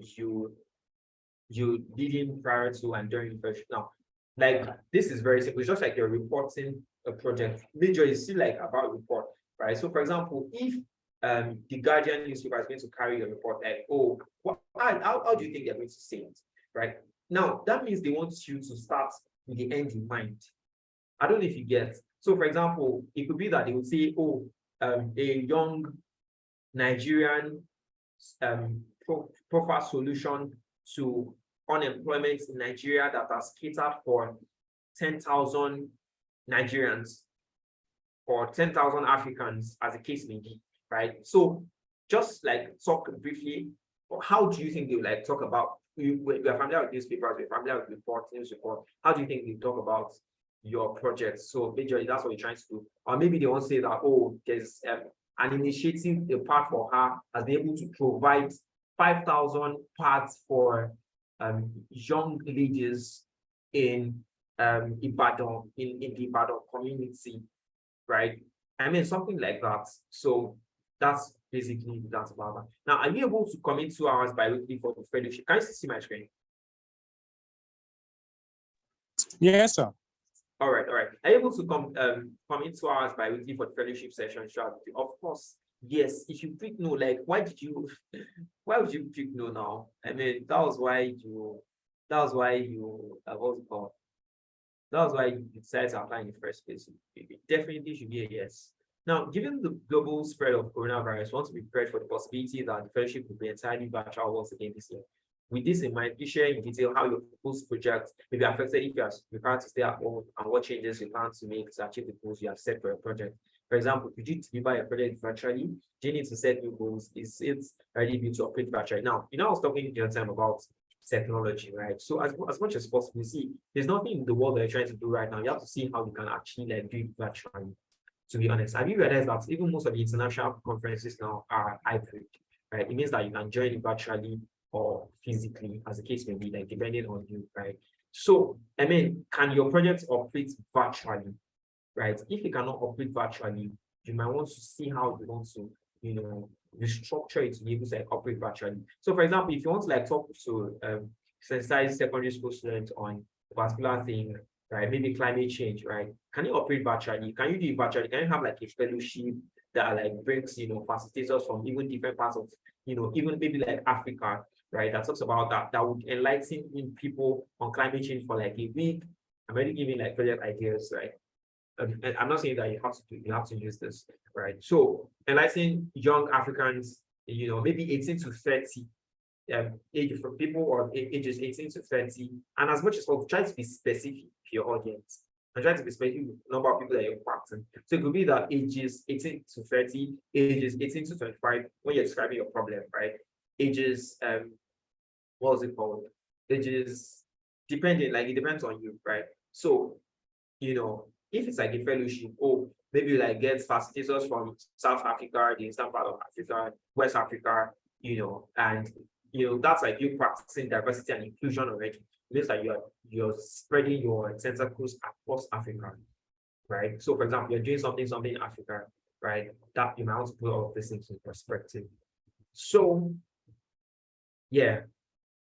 did in prior to and during the fellowship. Now, like this is very simple. It's just like you're reporting a project. Major is still like about report, right? So for example, if the Guardian newspaper is going to carry a report like, how do you think they're going to say it, right? Now, that means they want you to start with the end in mind. I don't know if you get. So, for example, it could be that they would say, a young Nigerian profile solution to unemployment in Nigeria that has catered for 10,000 Nigerians or 10,000 Africans, as the case may be, right? So, just like talk briefly, how do you think they would like talk about? We are familiar with newspapers, we're familiar with news report. How do you think they talk about your project? So majorly that's what you're trying to do. Or maybe they won't say that, there's an initiative, a part for her has been able to provide 5,000 parts for young ladies in Ibadan, in the Ibadan community, right? I mean, something like that. So that's basically that's about that. Now, are you able to commit 2 hours bi-weekly for the fellowship? Can you see my screen? Yes, sir. All right. Are you able to commit 2 hours bi-weekly for the fellowship session? Of course, yes. If you pick no, like why would you pick no now? I mean, that was why you what's it called? That was why you decided to apply in the first place. It definitely should be a yes. Now, given the global spread of coronavirus, we want to be prepared for the possibility that the fellowship will be entirely virtual once again this year. With this in mind, please share in detail how your proposed project may be affected if you are required to stay at home, and what changes you plan to make to achieve the goals you have set for your project. For example, could you deliver your project virtually? Do you need to set new goals? Is it ready to operate virtually? Now, I was talking the other time about technology, right? So as much as possible, see, there's nothing in the world that you're trying to do right now. You have to see how you can actually like do it virtually. To be honest, have you realized that even most of the international conferences now are hybrid, right? It means that you can join it virtually or physically, as the case may be, like depending on you, right? So, I mean, can your project operate virtually, right? If you cannot operate virtually, you might want to see how you want to, restructure it to be able to like, operate virtually. So, for example, if you want to like talk to sensitized secondary school students on a particular thing, right? Maybe climate change, right? Can you operate virtually? Can you do it virtually? Can you have like a fellowship that like brings, facilitators from even different parts of, even maybe like Africa, right? That talks about that would enlighten people on climate change for like a week. I'm already giving like project ideas, right? And I'm not saying that you have to use this, right? So enlighten young Africans, maybe 18 to 30, age for people or ages 18 to 30, and as much as possible, try to be specific to your audience and try to be specific with the number of people that you're impacting. So it could be that ages 18 to 30, ages 18 to 25 when you're describing your problem, right? Ages what was it called? Ages depending, like it depends on you, right? So if it's like a fellowship, maybe you like get facilitators from South Africa, the eastern part of Africa, West Africa, and that's like you practicing diversity and inclusion already. It means that you're spreading your tentacles across Africa. right? So, for example, you're doing something in Africa, right? That you might want to put all of these things in perspective. So, yeah,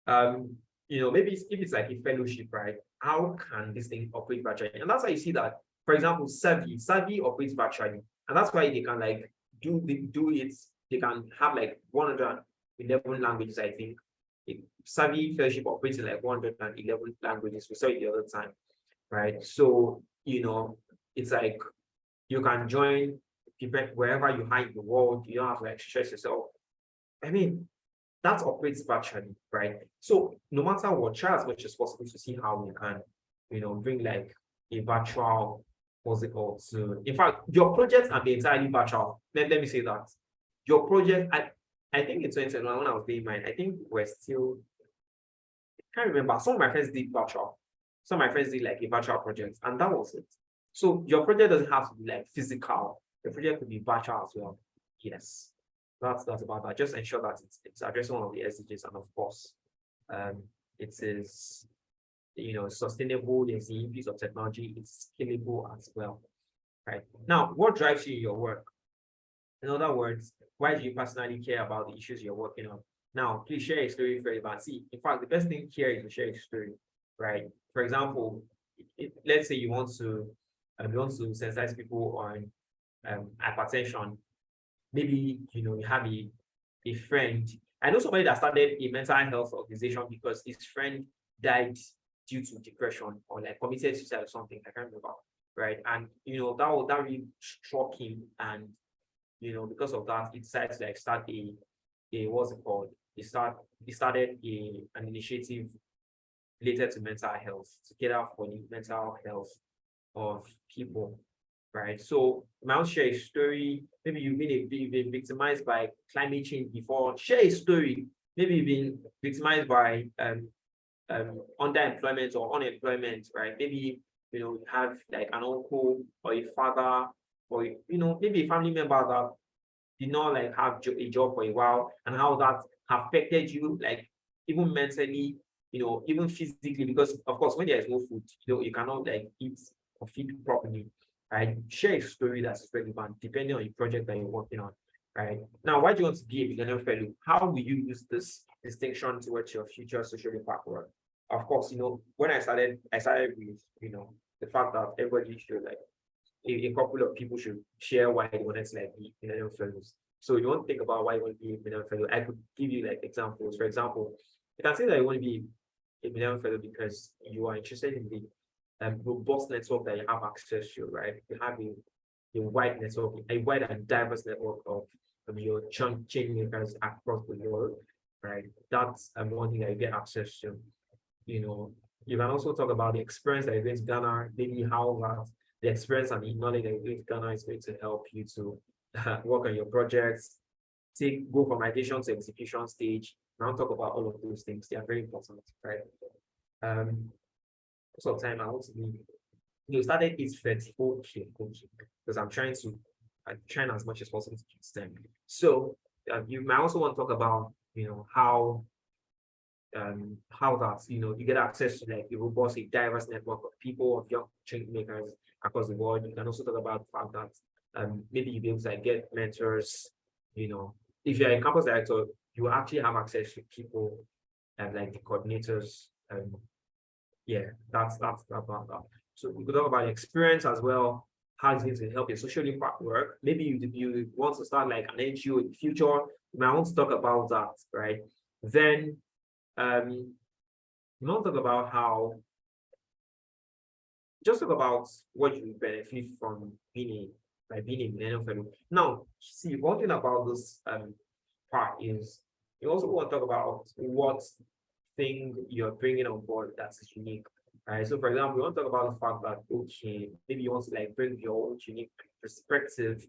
maybe if it's like a fellowship, right? How can this thing operate virtually? And that's why you see that, for example, Savvy operates virtually, and that's why they can like do it. They can have like 111 languages, I think. Savvy Fellowship operates in like 111 languages. We saw it the other time, right? So it's like you can join wherever you are in the world. You don't have to like stress yourself. I mean, that operates virtually, right? So no matter what, try as much as possible to see how we can, bring like a virtual, what's it called? So in fact, your project can be entirely virtual. Let me say that. Your project, I think in 2021 when I was doing mine, I think we're still, I can't remember. Some of my friends did virtual. Some of my friends did like a virtual project, and that was it. So your project doesn't have to be like physical. Your project could be virtual as well. Yes. That's about that. Just ensure that it's addressing one of the SDGs, and of course, it is sustainable. There's the use of technology. It's scalable as well, right? Now, what drives you in your work? In other words, why do you personally care about the issues you're working on? Now, please share a story for everyone. See, in fact, the best thing here is to share a story, right? For example, let's say you want to sensitize people on hypertension. Maybe you have a friend. I know somebody that started a mental health organization because his friend died due to depression or like committed suicide or something. I can't remember, right? And that really struck him, and because of that, he decided to like start a what's it called? He started an initiative related to mental health together for the mental health of people, right? So I might share a story. Maybe you've been victimized by climate change before. Share a story. Maybe you've been victimized by underemployment or unemployment, right? Maybe you have like an uncle or a father or maybe a family member that did not like have a job for a while, and how that affected you, like even mentally, even physically, because of course when there is no food, you cannot like eat or feed properly, right? Share a story that's relevant depending on the project that you're working on, right? Now, why do you want to be a Millennium Fellow? How will you use this distinction towards your future social impact work? Of course, when I started with, the fact that everybody should like, a couple of people should share why they wanted to like be Millennium Fellows. So you want to think about why you want to be a Millennium Fellow. I could give you like examples. For example, you can say that you want to be a Millennium Fellow because you are interested in the robust network that you have access to, right? You have a wide network, a wide and diverse network of your change makers across the world, right? That's one thing that you get access to. You can also talk about the experience that you're going to garner, maybe how the experience and the knowledge that you're going to garner is going to help you to work on your projects, go from ideation to execution stage. Now talk about all of those things. They are very important, right? Most of the time I want to be, started 8:30 coaching because I'm trying as much as possible to keep STEM. So you might also want to talk about, how that, you get access to like a robust, a diverse network of people, of young change makers across the world. You can also talk about the fact that maybe you'll be able to like get mentors. If you're a campus director, you actually have access to people and like the coordinators. That's about that. So we could talk about experience as well, how it's going to help your social impact work. Maybe you want to start like an NGO in the future. You might want to talk about that, right? Then you want to talk about talk about what you benefit from being a Millennium Fellow. Now, see, one thing about this part is you also want to talk about what thing you're bringing on board that is unique. Right. So, for example, you want to talk about the fact that, okay, maybe you want to like bring your own unique perspective,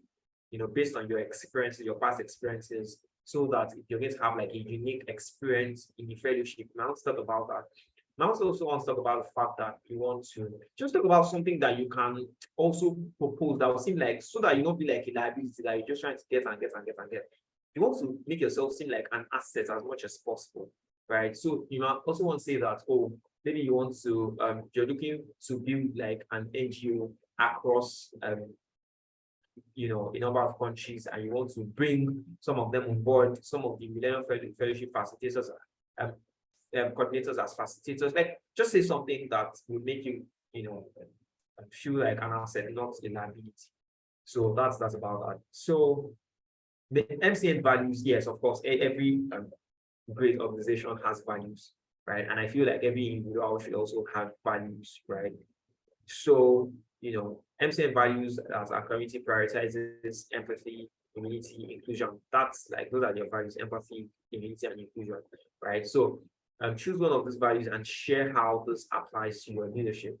based on your experiences, your past experiences, so that you're going to have like a unique experience in the fellowship. Now, let's talk about that. Now, also want to talk about the fact that you want to just talk about something that you can also propose that will seem like, so that you don't be like a liability that you're just trying to get and get and get and get. You want to make yourself seem like an asset as much as possible, right? So you also want to say that, oh, maybe you want to, you're looking to build like an NGO across a number of countries, and you want to bring some of them on board, some of the Millennium Fellowship facilitators, coordinators as facilitators, like just say something that will make you, feel like an asset, not a liability. So that's about that. So the MCN values, yes, of course, every great organization has values, right? And I feel like every individual should also have values, right? So, MCN values as our community prioritizes empathy, community, inclusion. That's like, those are your values: empathy, community, and inclusion, right? So choose one of these values and share how this applies to your leadership,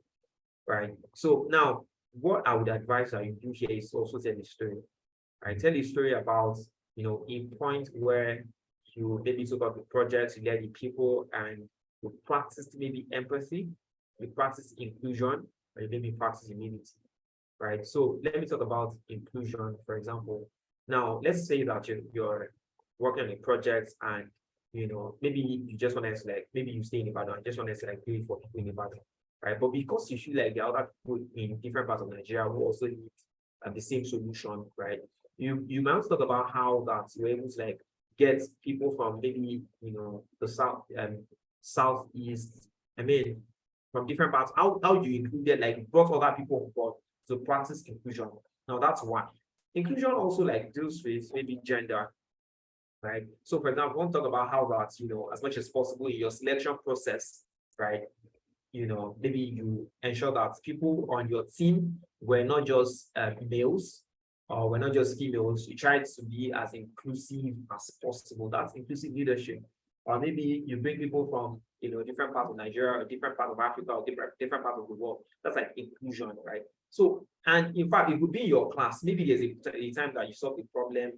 right? So now, what I would advise that you do here is also tell a story, right? Tell a story about, a point where you maybe took up the project, you get the people, and you practiced maybe empathy, you practice inclusion, or you maybe practice immunity, right? So let me talk about inclusion, for example. Now, let's say that you're working on a project, and maybe you just want to maybe you stay in Ibadan, just want to do it for people in Ibadan, right? But because you feel like there are other people in different parts of Nigeria who also need the same solution, right? You might talk about how that you're able to get people from maybe the southeast, from different parts. How you included, brought other people on board to practice inclusion. Now that's one. Inclusion also deals with maybe gender, right? So for example, I want to talk about how that, as much as possible in your selection process, right? Maybe you ensure that people on your team were not just males, or we're not just females. You try to be as inclusive as possible. That's inclusive leadership. Or maybe you bring people from different parts of Nigeria, or different parts of Africa, or different parts of the world. That's like inclusion, right? So, and in fact, it could be your class. Maybe there's a time that you solve the problem.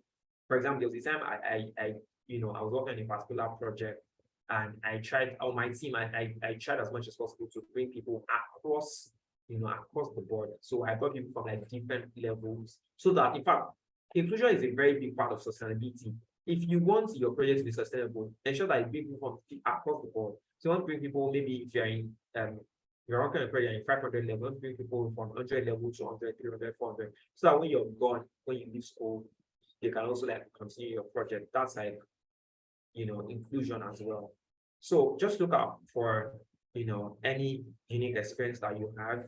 For example, there was a time I was working on a particular project, and I tried on my team. I tried as much as possible to bring people across across the board. So I brought people from different levels, so that in fact, inclusion is a very big part of sustainability. If you want your project to be sustainable, ensure that you bring people from across the board. So you want to bring people, maybe if you're in you're working on a project in 500 level, bring people from 100 level to 100, 300, 400, so that when you're gone, when you leave school, they can also continue your project. That's inclusion as well. So just look out for any unique experience that you have,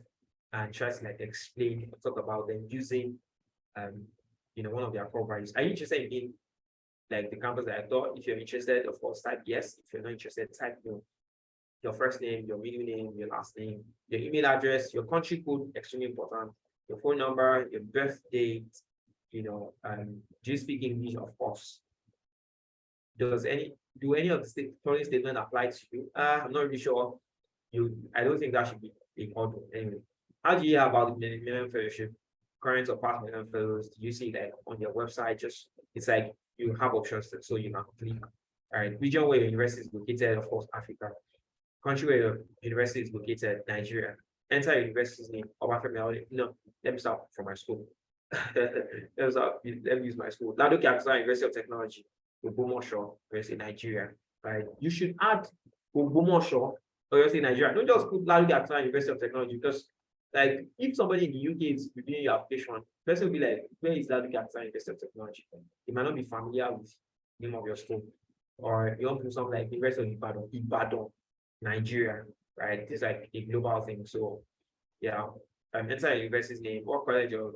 and try to explain, talk about them using one of their core values. Are you interested in being the campus that I thought? If you're interested, of course, type yes. If you're not interested, type no. Your first name, your middle name, your last name, your email address, your country code, extremely important, your phone number, your birth date, do you speak English? Of course. Do any of the following statement apply to you? I'm not really sure. I don't think that should be a hurdle anyway. How do you hear about the Millennium Fellowship? Current or past Millennium Fellows? Do you see on your website? Just it's you have options so you can click. All right, region where your university is located, of course, Africa. Country where your university is located, Nigeria. Enter your university's name. No, let me start from my school. Let me use my school. Ladoke Akwesasne University of Technology, Ogbomoso, University Nigeria. Right? You should add Ogbomoso, University Nigeria. Don't just put Ladoke Akwesasne University of Technology, because if somebody in the UK is reviewing your application, the person will be like, where is Ladoke Akwesasne University of Technology? They might not be familiar with the name of your school. Or you want to do something like University of Ibadan, Nigeria, right? It's a global thing. So yeah, enter your university's name, what college of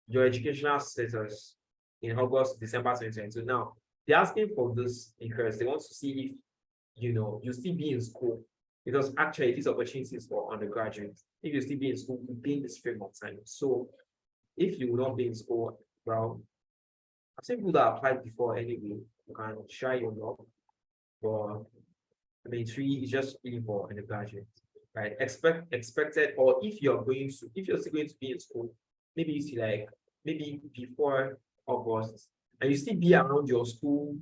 your educational status in August, December 2022. Now, they're asking for this because they want to see if you still be in school, because actually these opportunities for undergraduates, if you still be in school within this frame of time. So if you will not be in school, well, I've seen people that applied before anyway. You can try your luck, but 3 is just really for undergraduates, right? Expected, or if you're still going to be in school, maybe you see maybe before August, and you still be around your school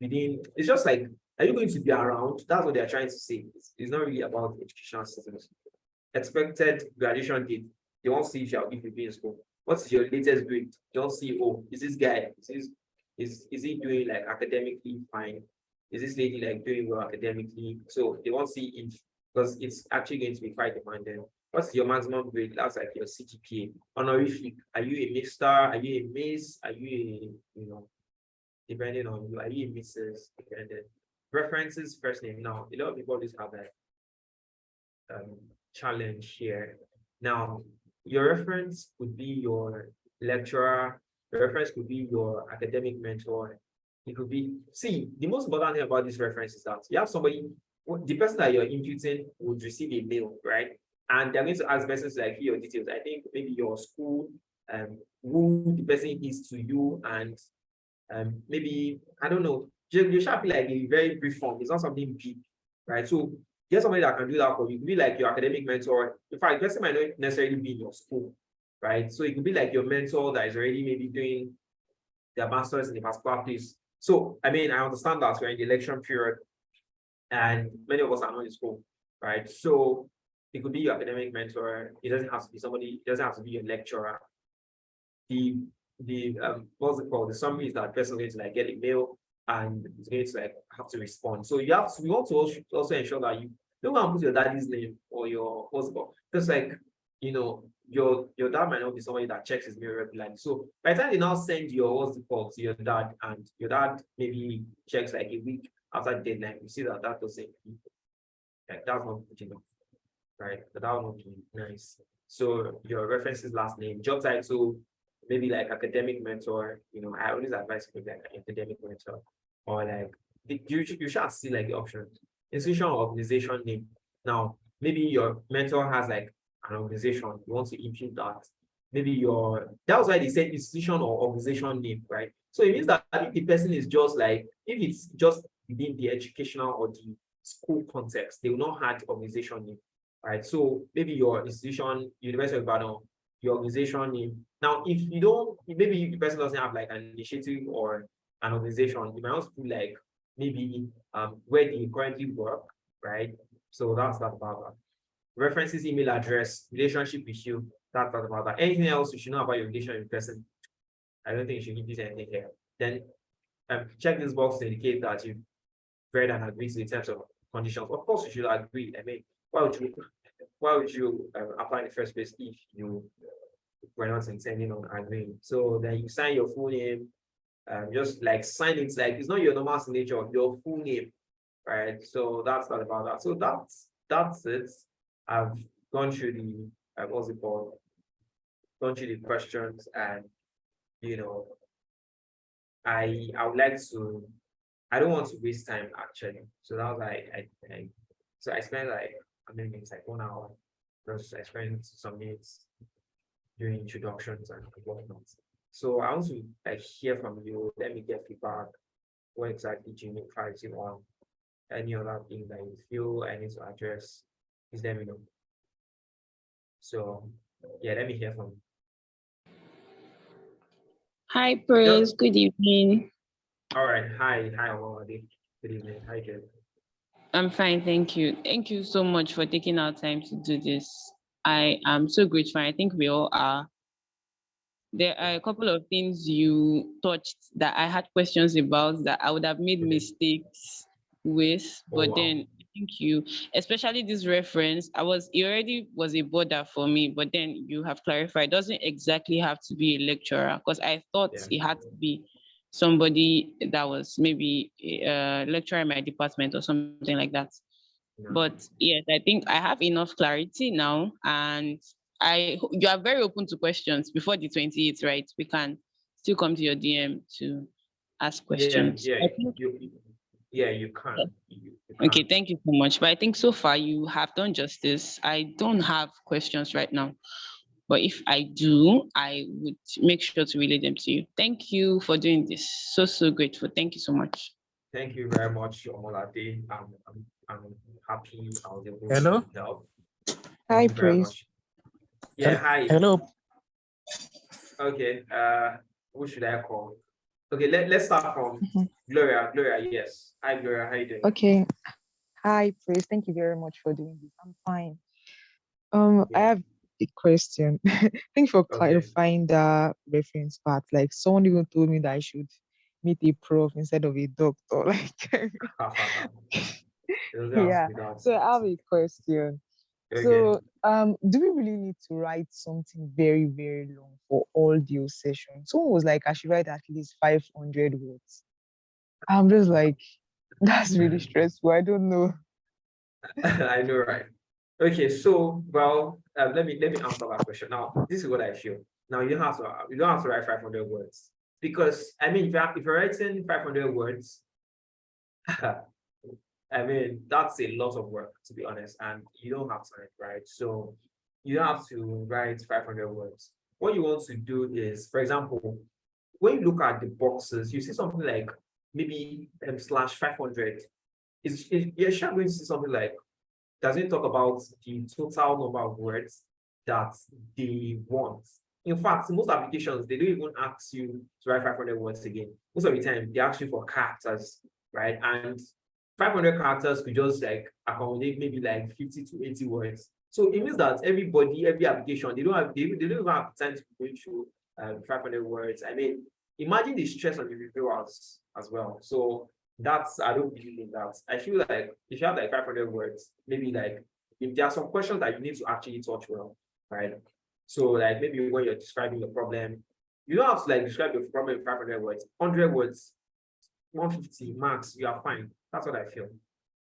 within. It's just are you going to be around? That's what they're trying to say. It's not really about educational systems. Expected graduation date. They won't see if you be in school. What's your latest grade? Don't see, oh, is this guy, is he doing academically fine? Is this lady doing well academically? So they won't see if because it's actually going to be quite demanding. What's your maximum grade? That's like your CGPA. Honorific. Are you a Mister? Are you a Miss? Are you a, depending on you, are you a Mrs.? Depending. References, first name. Now, a lot of people always have that challenge here. Now, your reference could be your lecturer, your reference could be your academic mentor. It could be, see, the most important thing about this reference is that you have somebody, the person that you're imputing would receive a mail, right? And they're going to ask persons like your details. I think maybe your school, who the person is to you, and maybe, I don't know, you should be like a very brief form. It's not something big, right? So get somebody that can do that for you. It could be like your academic mentor. In fact, the person might not necessarily be in your school, right? So it could be like your mentor that is already maybe doing their master's in a particular place. So, I mean, I understand that we're in the election period and many of us are not in school, right? So it could be your academic mentor. It doesn't have to be somebody, it doesn't have to be your lecturer. The what's it called? The summary is that person is going to like get a mail and it's going to like have to respond. So you want to also ensure that you don't want to put your daddy's name or your what's it called? Because like your dad might not be somebody that checks his mail regularly. So by the time they now send your what's it called to your dad, and your dad maybe checks like a week after the deadline, you see that that doesn't like that's not good enough, right? But that would not be nice. So your references, last name, job title, maybe like academic mentor. I always advise people like academic mentor, or like you should see like the options. Institution or organization name. Now, maybe your mentor has like an organization, you want to impute that. Maybe that was why they said institution or organization name, right? So it means that if the person is just like, if it's just within the educational or the school context, they will not have organization name, right? So maybe your institution, University of Ibadan, your organization name. Now, if you don't, maybe the person doesn't have like an initiative or an organization, you might also do like maybe where they currently work, right? So that's that about that. References, email address, relationship with you, that's that about that. Anything else you should know about your relationship with person? I don't think you should give this anything here. Then check this box to indicate that you've read and agreed to the terms of conditions. Of course, you should agree. I mean, why would you apply in the first place if you were not intending on agreeing? So then you sign your full name, just like sign it like it's not your normal signature, your full name, right? So that's not about that. So that's it. I've gone through the what's it called? Gone through the questions, and I would like to. I don't want to waste time actually. So that was so I spent like it's like 1 hour. Because I spent some minutes doing introductions and whatnot. So I want to like hear from you. Let me get feedback. What exactly do you need clarity on? Any other thing that you feel I need to address, please let me know. So yeah, let me hear from you. Hi, Praise. Good evening. All right. Hi, Omawade. Good evening. Hi, Jed. I'm fine, thank you. Thank you so much for taking our time to do this. I am so grateful. I think we all are. There are a couple of things you touched that I had questions about that I would have made mistakes with, but then I think you, especially this reference, it already was a border for me, but then you have clarified, it doesn't exactly have to be a lecturer, because I thought it had to be somebody that was maybe a lecturer in my department or something like that. But yes, I think I have enough clarity now, and you are very open to questions before the 28th, right? We can still come to your DM to ask questions. You can. You can. Okay, thank you so much. But I think so far you have done justice. I don't have questions right now, but if I do, I would make sure to relay them to you. Thank you for doing this. So grateful. Thank you so much. Thank you very much, Omolade. I'm happy I was able Hello? to help. Hi, Praise. Yeah, hi. Hello. Okay, who should I call? Okay, let's start from Gloria. Gloria, yes. Hi, Gloria, how you doing? Okay. Hi, Praise. Thank you very much for doing this. I'm fine. I have a question. Thank you for clarifying the reference part. Like someone even told me that I should meet a prof instead of a doctor. Like It doesn't have to Yeah. be that. So I have a question. Okay. So, do we really need to write something very, very long for all the sessions? Someone was like, I should write at least 500 words. I'm just like, that's really stressful. I don't know. I know, right? Okay, so well, let me answer that question. Now, this is what I feel. Now you don't have to write 500 words because I mean if you're writing 500 words, I mean that's a lot of work to be honest, and you don't have time, right? So you don't have to write 500 words. What you want to do is, for example, when you look at the boxes, you see something like maybe slash 500. You're sure going to see something like doesn't talk about the total number of words that they want. In fact, most applications, they don't even ask you to write 500 words again. Most of the time, they ask you for characters, right? And 500 characters could just like accommodate maybe like 50 to 80 words. So it means that every application, they don't even have time to go through 500 words. I mean, imagine the stress on the reviewers as well. So I don't believe in that. I feel like if you have like 500 words, maybe like if there are some questions that you need to actually touch well, right? So like maybe when you're describing your problem, you don't have to like describe your problem in 500 words, 100 words, 150 max, you are fine. That's what I feel.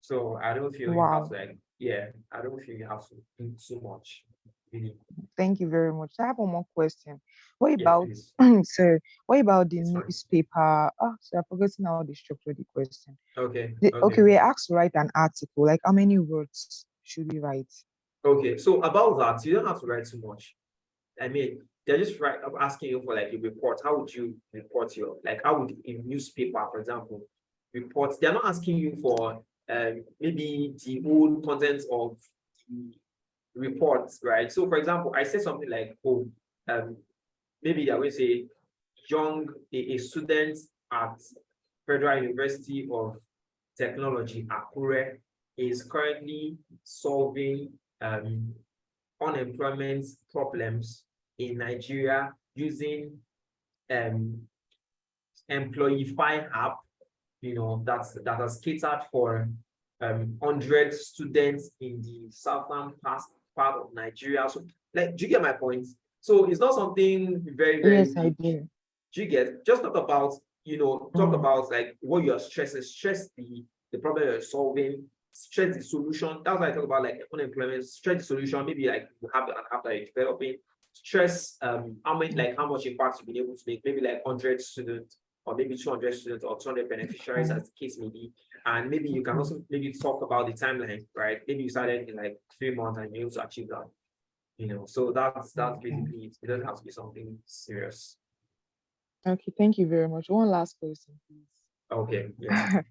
So I don't feel you have Wow. to I don't feel you have to do too much. Really. Thank you very much. I have one more question. What Yeah, about, please. sorry, what about the It's fine. newspaper? Oh, so I've forgotten how they structure the question. Okay. Okay, we're asked to write an article. Like, how many words should we write? Okay. So about that, you don't have to write too much. I mean, they're just asking you for like a report. How would you report like how would a newspaper, for example, report? They're not asking you for maybe the whole content of the reports, right? So for example, I say something like, oh, maybe they will say a student at Federal University of Technology, Akure, is currently solving unemployment problems in Nigeria using um Employify app, that has catered for 100 students in the southern part of Nigeria. So, like, do you get my point? So it's not something very, very Yes, I big. do. Do you get? Just talk about, like what you're stressing, stress the problem you're solving, stress the solution. That's why I talk about like unemployment, stress the solution, maybe like you have an app that you're developing, stress how much impact you've been able to make, maybe like 100 students or maybe 200 students or 200 beneficiaries as the case may be. And maybe you can also maybe talk about the timeline, right? Maybe you started in like 3 months and you're able to achieve that. So that's basically it. It doesn't have to be something serious. Okay, thank you very much. One last question, please. Okay, yeah.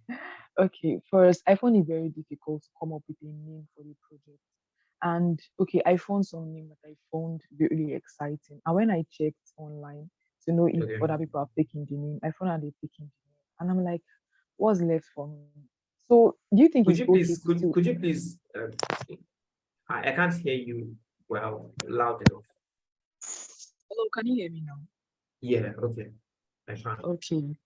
Okay, first, I found it very difficult to come up with a name for the project. And okay, I found some name that I found really exciting. And when I checked online to know if Okay. other people are taking the name, I found out they're taking the name. And I'm like, what's left for me? So do you think Could it's you okay please to still could you please I can't hear you well loud enough. Hello, can you hear me now? Yeah, okay. I can. Okay.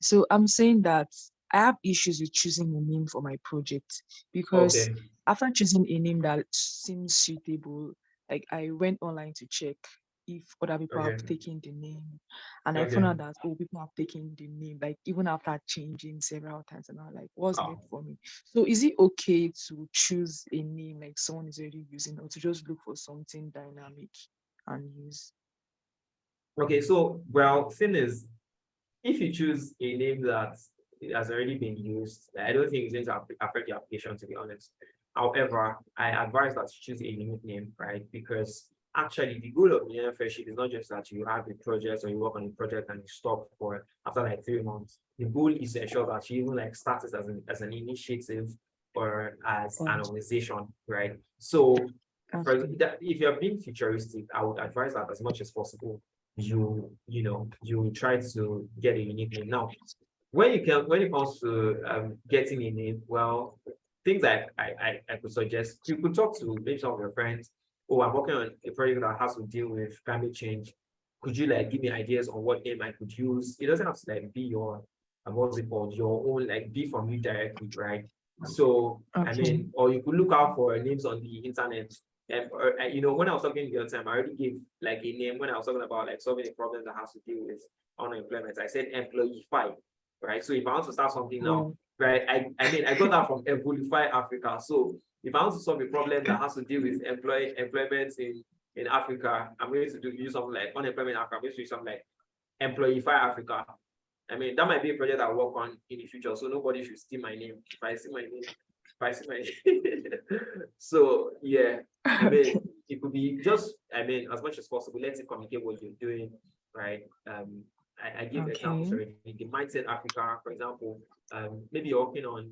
So I'm saying that I have issues with choosing a name for my project because Okay. after choosing a name that seems suitable, like I went online to check if other people have Okay. taken the name, and I found Okay. out that people have taken the name, like even after changing several times, and I'm like, what's left for me? So is it okay to choose a name like someone is already using, or to just look for something dynamic and use? Okay, so well, thing is, if you choose a name that has already been used, I don't think it's going to affect the application, to be honest. However, I advise that you choose a unique name, right? Because actually, the goal of Millennium Fellowship is not just that you have a project or you work on a project and you stop for after like 3 months. The goal is to ensure that you even like start it as an initiative or as an organization, right? So, if you're being futuristic, I would advise that as much as possible you try to get a unique name. Now, when it comes to getting a name, well, things like I could suggest, you could talk to maybe some of your friends. Oh, I'm working on a project that has to deal with climate change. Could you like give me ideas on what name I could use? It doesn't have to like be your what's it called, your own, like be from you directly, right? So I Okay. mean, or you could look out for names on the internet. When I was talking the other time, I already gave like a name when I was talking about like solving a problem that has to do with unemployment. I said employify, right? So if I want to start something now, right? I got that from Evolify Africa. So if I want to solve a problem that has to deal with employment in Africa, I'm going to use something like unemployment in Africa. I'm going to use something like Employify Africa. I mean, that might be a project I work on in the future, so nobody should steal my name. If I see my name, so yeah, I mean, it could be just, I mean, as much as possible, let's communicate what you're doing, right? I give examples already. The Mindset Africa, for example, maybe you're working on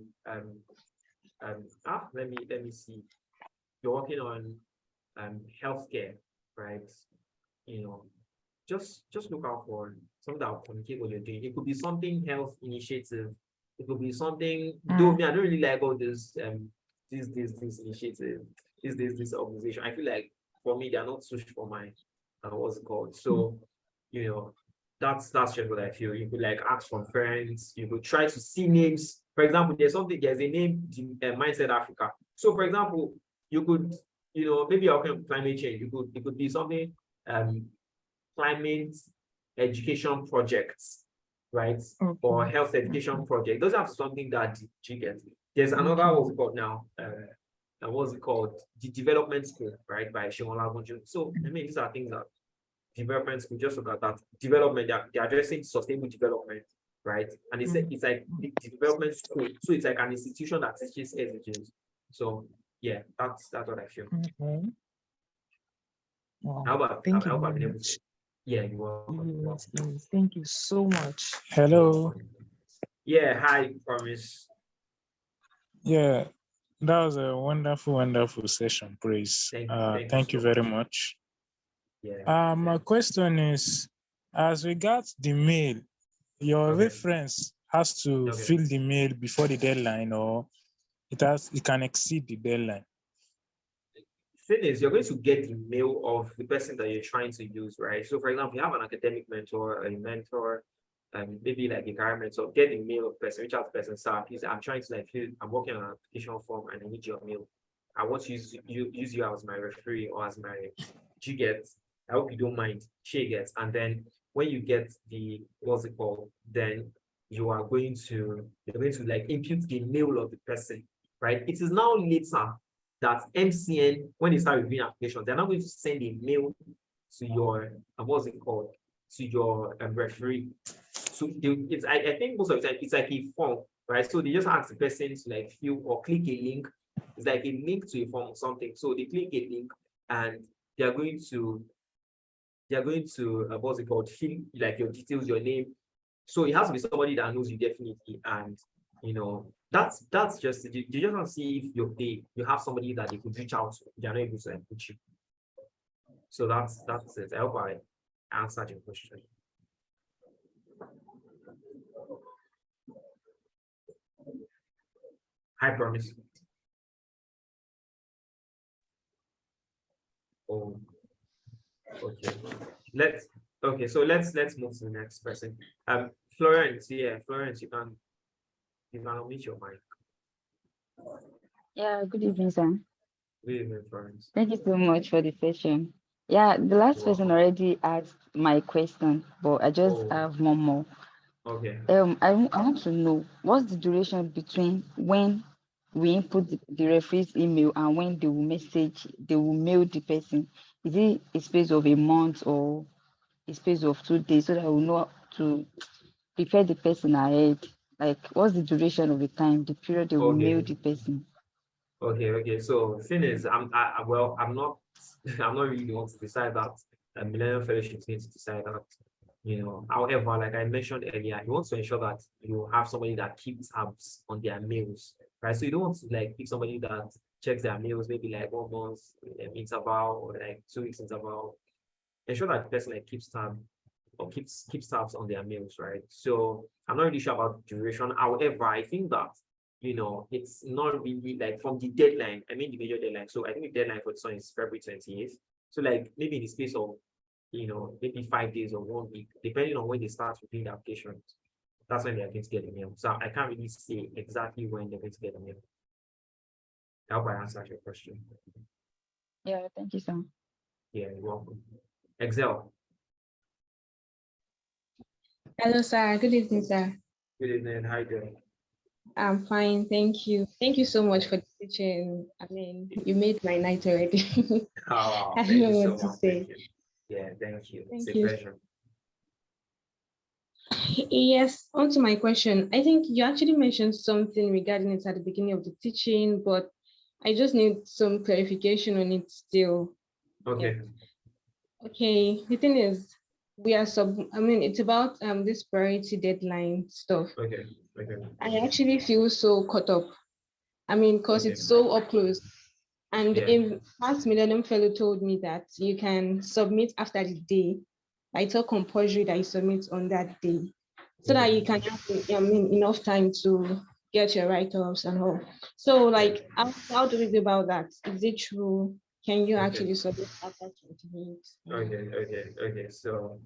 let me see. You're working on healthcare, right? Just look out for something that will communicate what you're doing. It could be something health initiative. It could be something. Though me, I don't really like all this this initiative, this organization. I feel like for me, they are not suited for my what's it called. So that's just what I feel. You could like ask from friends. You could try to see names. For example, there's a name, Mindset Africa. So for example, you could maybe you're working on climate change. It could be something climate education projects, right? Or health education project. Those are something that you get. There's another what's it called now? What's it called? The development school, right? By Shimola Gunju. So I mean, these are things that development school just look at that development. They're addressing sustainable development, right? And it's like the development school. So it's like an institution that teaches SDGs. So yeah, that's what I feel. Wow. How about Thank you I've very been able much. to, yeah, you are. Yes. Thank you so much. Hello. Yeah, hi, Promise. Yeah, that was a wonderful session, Praise. Thank you so very much. much. Yeah. My question is, as regards the mail, your reference has to fill the mail before the deadline, or it can exceed the deadline. Thing is, you're going to get the mail of the person that you're trying to use, right? So, for example, you have an academic mentor, a mentor, maybe like a career mentor, get the mail of the person, reach out to the person, sir, please, I'm trying to I'm working on an application form and I need your mail. I want to use you as my referee or as my G-get. I hope you don't mind, she gets. And then when you get the, what's it called, then you're going to like impute the mail of the person, right? It is now later that MCN, when they start reviewing applications, they're not going to send a mail to your what's it called, to your referee. So I think most of the time it's like a form, right? So they just ask the person to like fill or click a link. It's like a link to a form or something. So they click a link and they're going to what's it called, fill like your details, your name. So it has to be somebody that knows you definitely, and that's just you just want to see if you have somebody that they could reach out to. They're not able to like put you. So that's it. I hope I answered your question. Hi, Promise. Oh, okay. Let's move to the next person. Florence, Florence, you can unmute your mic. Yeah, good evening, sir. Good evening, Florence. Thank you so much for the session. Yeah, the last person already asked my question, but I just have one more. Okay. I want to know what's the duration between when we input the referee's email and when they will mail the person. Is it a space of a month or a space of 2 days, so that we'll know to prepare the person ahead? Like, what's the duration of the time, the period they will mail the person? Okay. So the thing is, I'm not I'm not really the one to decide that. Millennium Fellowship needs to decide that. However, like I mentioned earlier, you want to ensure that you have somebody that keeps tabs on their mails, right? So you don't want to like pick somebody that checks their mails maybe like 1 month interval or like 2 weeks interval. Ensure that the person like keeps tabs on their mails, right? So I'm not really sure about duration. However, I think that it's not really like from the deadline. I mean the major deadline. So I think the deadline for this one is February 28th. So like maybe in the space of maybe 5 days or 1 week, depending on when they start reviewing the applications, that's when they're going to get the mail. So I can't really say exactly when they're going to get the mail. I hope I answered your question. Yeah, thank you, sir. Yeah, you're welcome. Excel. Hello, sir. Good evening, sir. Good evening. How you doing? I'm fine. Thank you. Thank you so much for the teaching. I mean, you made my night already. Oh, I don't thank know you so what to much. say. Thank you. Yeah, thank you. It's Thank a you. pleasure. Yes, on to my question. I think you actually mentioned something regarding it at the beginning of the teaching, but I just need some clarification on it still. Okay. Okay, the thing is, I mean, it's about this priority deadline stuff. Okay. Okay. I actually feel so caught up. I mean, because Okay. it's so up close. And Yeah. in past Millennium Fellow told me that you can submit after the day. It's all compulsory that you submit on that day, so that you can have enough time to get your write-ups and all. So like, how do we go about that? Is it true? Can you actually submit after 20 minutes? Okay. So,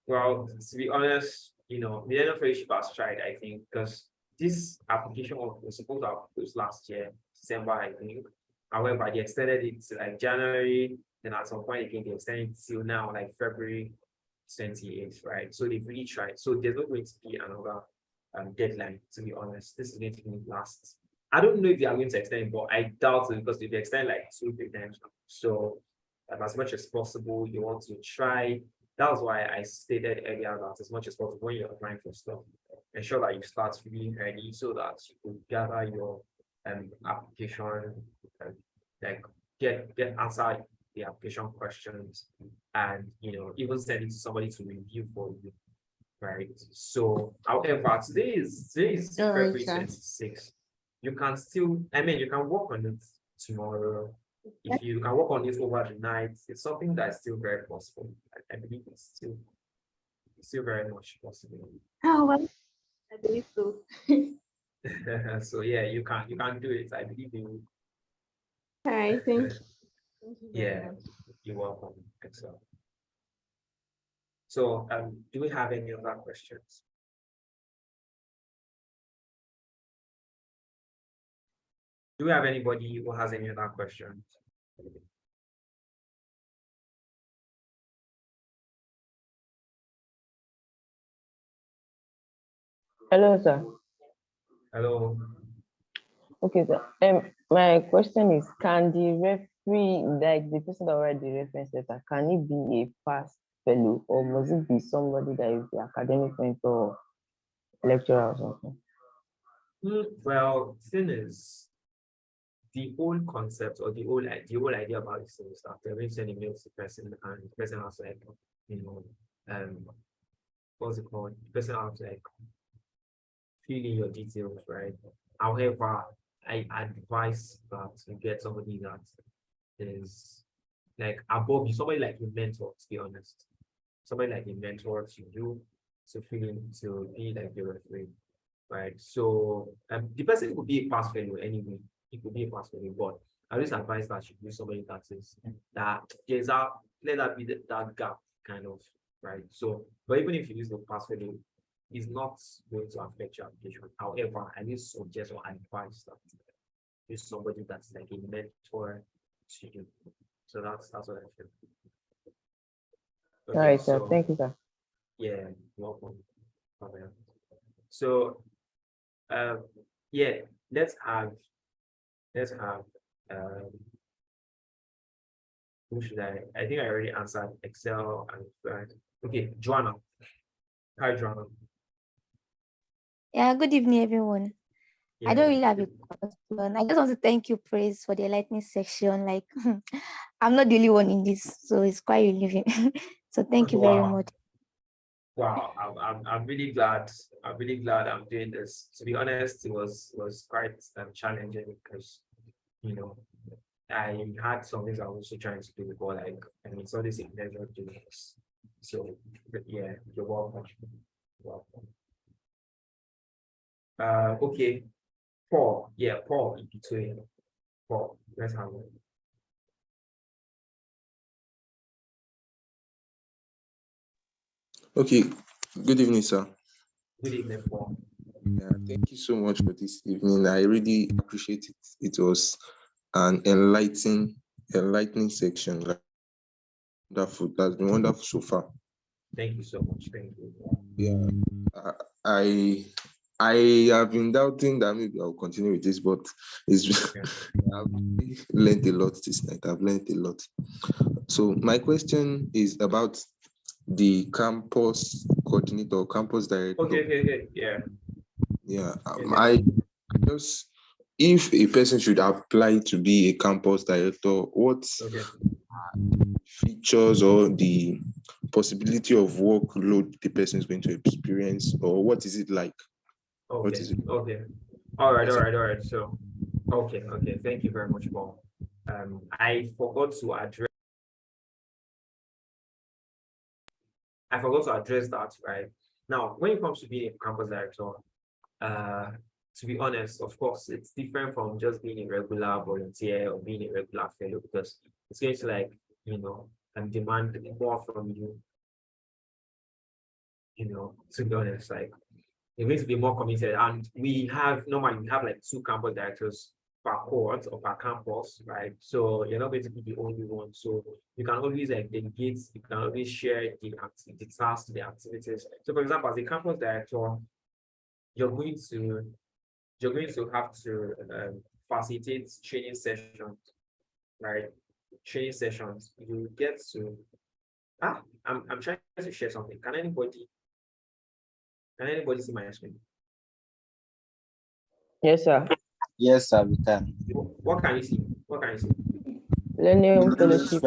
well, to be honest, Millennium Fellowship has tried, I think, because this application was supposed to have closed last year, December, I think. However, they extended it to like January, then at some point again, they extended it till now, like February 28th, right? So they've really tried. So there's not going to be another deadline, to be honest. This is going to be last. I don't know if they are going to extend it, but I doubt it, because if they extend like 2-3 times, so as much as possible, you want to try. That was why I stated earlier that as much as possible, when you're applying for stuff, ensure that you start feeling ready so that you could gather your application, like get answer the application questions, and even send it to somebody to review for you, right? So, however, today is February 26th. You can still, you can work on it tomorrow. If you can work on it over the night, it's something that's still very possible. I believe it's still very much possible. Oh, well, I believe so. So yeah, you can do it. I believe you. All right, thank you. Thank you very Yeah, much. you're welcome. Excellent. So, do we have any other questions? Do we have anybody who has any other questions? Hello, sir. Hello. Okay, sir. My question is, can the referee, like the person that write the reference letter, can it be a past fellow, or must it be somebody that is the academic mentor, lecturer or something? Well, thing is, the whole concept or the whole idea about this is that they're going to send emails to the person, and the person has to, like, what's it called? The person has to, like, fill in your details, right? However, I advise that you get somebody that is like above you, somebody like a mentor, to be honest. Somebody like a mentor to you, to fill in, to be like your referee, right? So the person could be a past fellow anyway. It could be a past fellow, but I always advise that you use somebody that is that there's a let that be that gap kind of, right? So, but even if you use the past fellow, it's not going to affect your application. However, I need to suggest or advise that use somebody that's like a mentor to you. So that's what I feel. All right, sir. Thank you, sir. Yeah, welcome. Okay. So, yeah, let's have who should I think I already answered Excel and okay, Joanna. Hi, Joanna. Yeah, good evening, everyone. I don't Yeah. really have a question. I just want to thank you, Praise, for the lightning section. Like, I'm not the only one in this, so it's quite relieving. So thank you very much. Wow, I'm really glad. I'm really glad I'm doing this. To be honest, it was quite challenging because I had some things I was also trying to do, but like it's always a pleasure doing this. So yeah, you're welcome. You're welcome. Okay, Paul. Yeah, Paul in between. Paul, let's have it. Okay, good evening, sir. Good evening, Paul. Yeah, thank you so much for this evening. I really appreciate it. It was an enlightening section. Like, wonderful. That's been wonderful so far. Thank you so much. Thank you. Yeah, I have been doubting that maybe I'll continue with this, but it's I've really learned a lot this night. I've learned a lot. So my question is about the campus coordinator, campus director. Okay. Yeah. Yeah. I just, if a person should apply to be a campus director, what features or the possibility of workload the person is going to experience, or what is it like? What is it? Okay. All right. So, okay. Thank you very much, Paul. I forgot to address that, right? Now, when it comes to being a campus director, to be honest, of course, it's different from just being a regular volunteer or being a regular fellow, because it's going to, like, demand more from you. To be honest, like, you're going to be more committed. And normally we have like 2 campus directors per cohort or per campus, right? So you're not going to be the only one. So you can always like delegate, you can always share the tasks, the activities. So for example, as a campus director, you're going to have to facilitate training sessions, right? Training sessions. You get to I'm trying to share something. Can anybody see my screen? Yes, sir. Yes, sir, we can. What can you see? Millennium Fellowship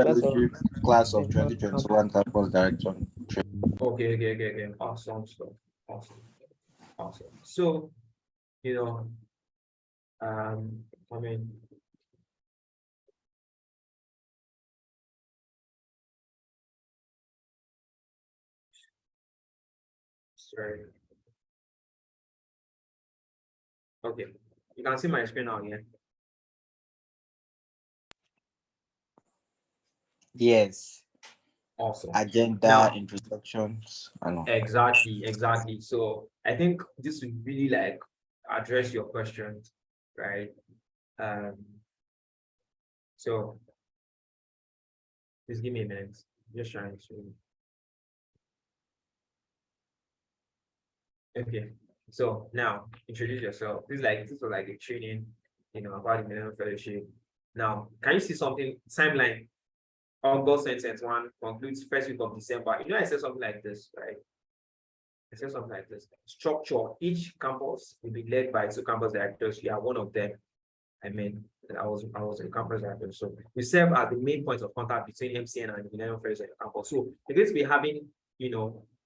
class of 2021 campus director. Okay. Awesome stuff. Awesome. So, I mean, sorry. Okay, you can see my screen now, yeah? Yes. Awesome. Agenda, Now, introductions. I know. Exactly. So I think this would really like address your questions, right? So just give me a minute. Just trying to. Okay. So now introduce yourself. This was like a training, about the Millennium Fellowship. Now, can you see something? Timeline. August 2021 concludes first week of December. I said something like this, right? I said something like this. Structure. Each campus will be led by 2 campus directors. You are one of them. I was a campus director. So we serve as the main point of contact between MCN and the Millennium Fellowship campus. So we're going to be having,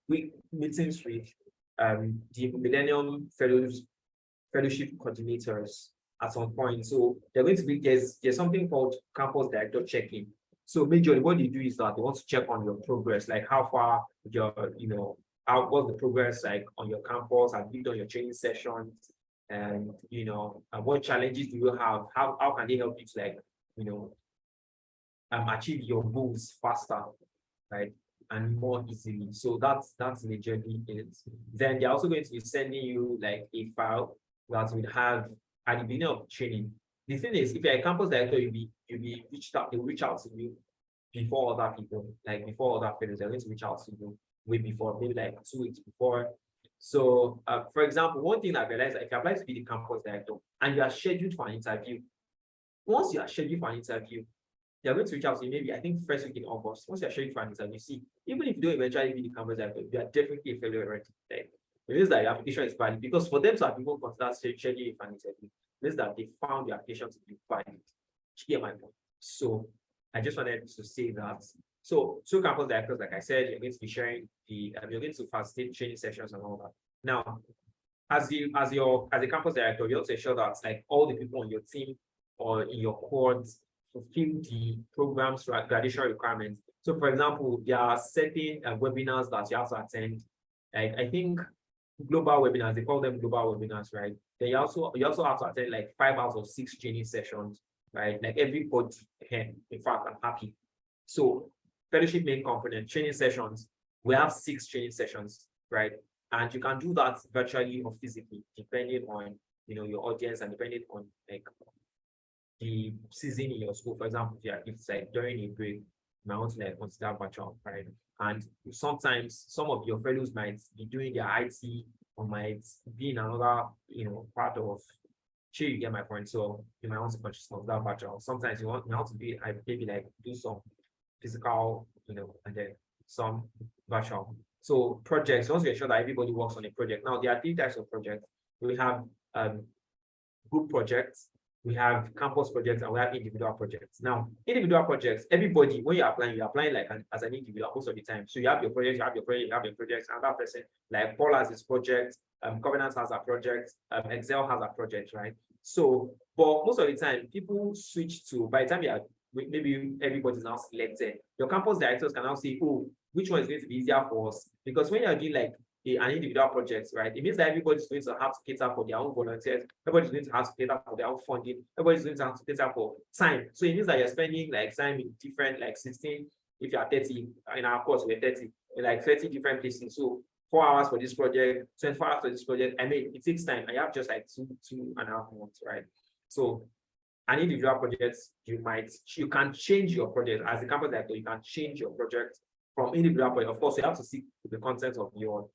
week meetings with the Millennium Fellowship coordinators at some point. So they're going to be there's something called campus director check-in. So majorly what they do is that they want to check on your progress, like how far what's the progress like on your campus, have you done your training sessions, and what challenges do you have? How can they help you to achieve your goals faster, right? And more easily. So that's majorly it. Then they're also going to be sending you like a file that will have at the beginning of training. The thing is, if you're a campus director, you'll be they'll reach out to you before other people, like before other fellows, they're going to reach out to you way before, maybe like 2 weeks before. So for example, one thing I realized, if you apply to be the campus director and you are scheduled for an interview, once you are scheduled for an interview, they're going to reach out to you maybe, I think, first week in August. Once you're scheduled for an interview, see, even if you don't eventually be the campus director, you are definitely a fellow already. Like, it means that your application is valid, because for them to have even considered scheduling for an interview, it means that they found your application to be valid. You get my point? So I just wanted to say that. So 2 campus directors, like I said, you're going to be sharing you're going to facilitate training sessions and all that. Now, as a campus director, you also ensure that like all the people on your team or in your cohorts fulfill the program's graduation requirements. So for example, there are certain webinars that you have to attend. Like I think global webinars, they call them global webinars, right? Then you also have to attend like 5 out of 6 training sessions, right? Like everybody here, in fact, I'm happy. So fellowship main component, training sessions, we have 6 training sessions, right? And you can do that virtually or physically, depending on your audience and depending on like the season in your school. For example, if it's like during a break, you might want to like consider virtual, right? And sometimes some of your fellows might be doing their IT or might be in another, part of. Sure, you get my point. So you might want to consider virtual. Sometimes you want to be maybe like do some physical, and then some virtual. So projects, once you ensure that everybody works on a project. Now there are three types of projects. We have group projects, we have campus projects, and we have individual projects. Now, individual projects, everybody, when you're applying like as an individual most of the time. So you have your project, you have your project, you have your projects, and that person, like Paul has his project, Covenant has a project, Excel has a project, right? So, but most of the time, people switch to, by the time you are, maybe everybody's now selected, your campus directors can now say, oh, which one is going to be easier for us? Because when you're doing like an individual project, right? It means that everybody's going to have to cater for their own volunteers. Everybody's going to have to cater for their own funding. Everybody's going to have to cater for time. So it means that you're spending like time in different, like 16, if you are 30, in our course, we're 30, in like 30 different places. So 4 hours for this project, 24 hours for this project. I mean, it takes time. And you have just like two and a half months, right? So an individual project, you can change your project as a campus director. You can change your project from individual project. Of course, you have to seek the content of your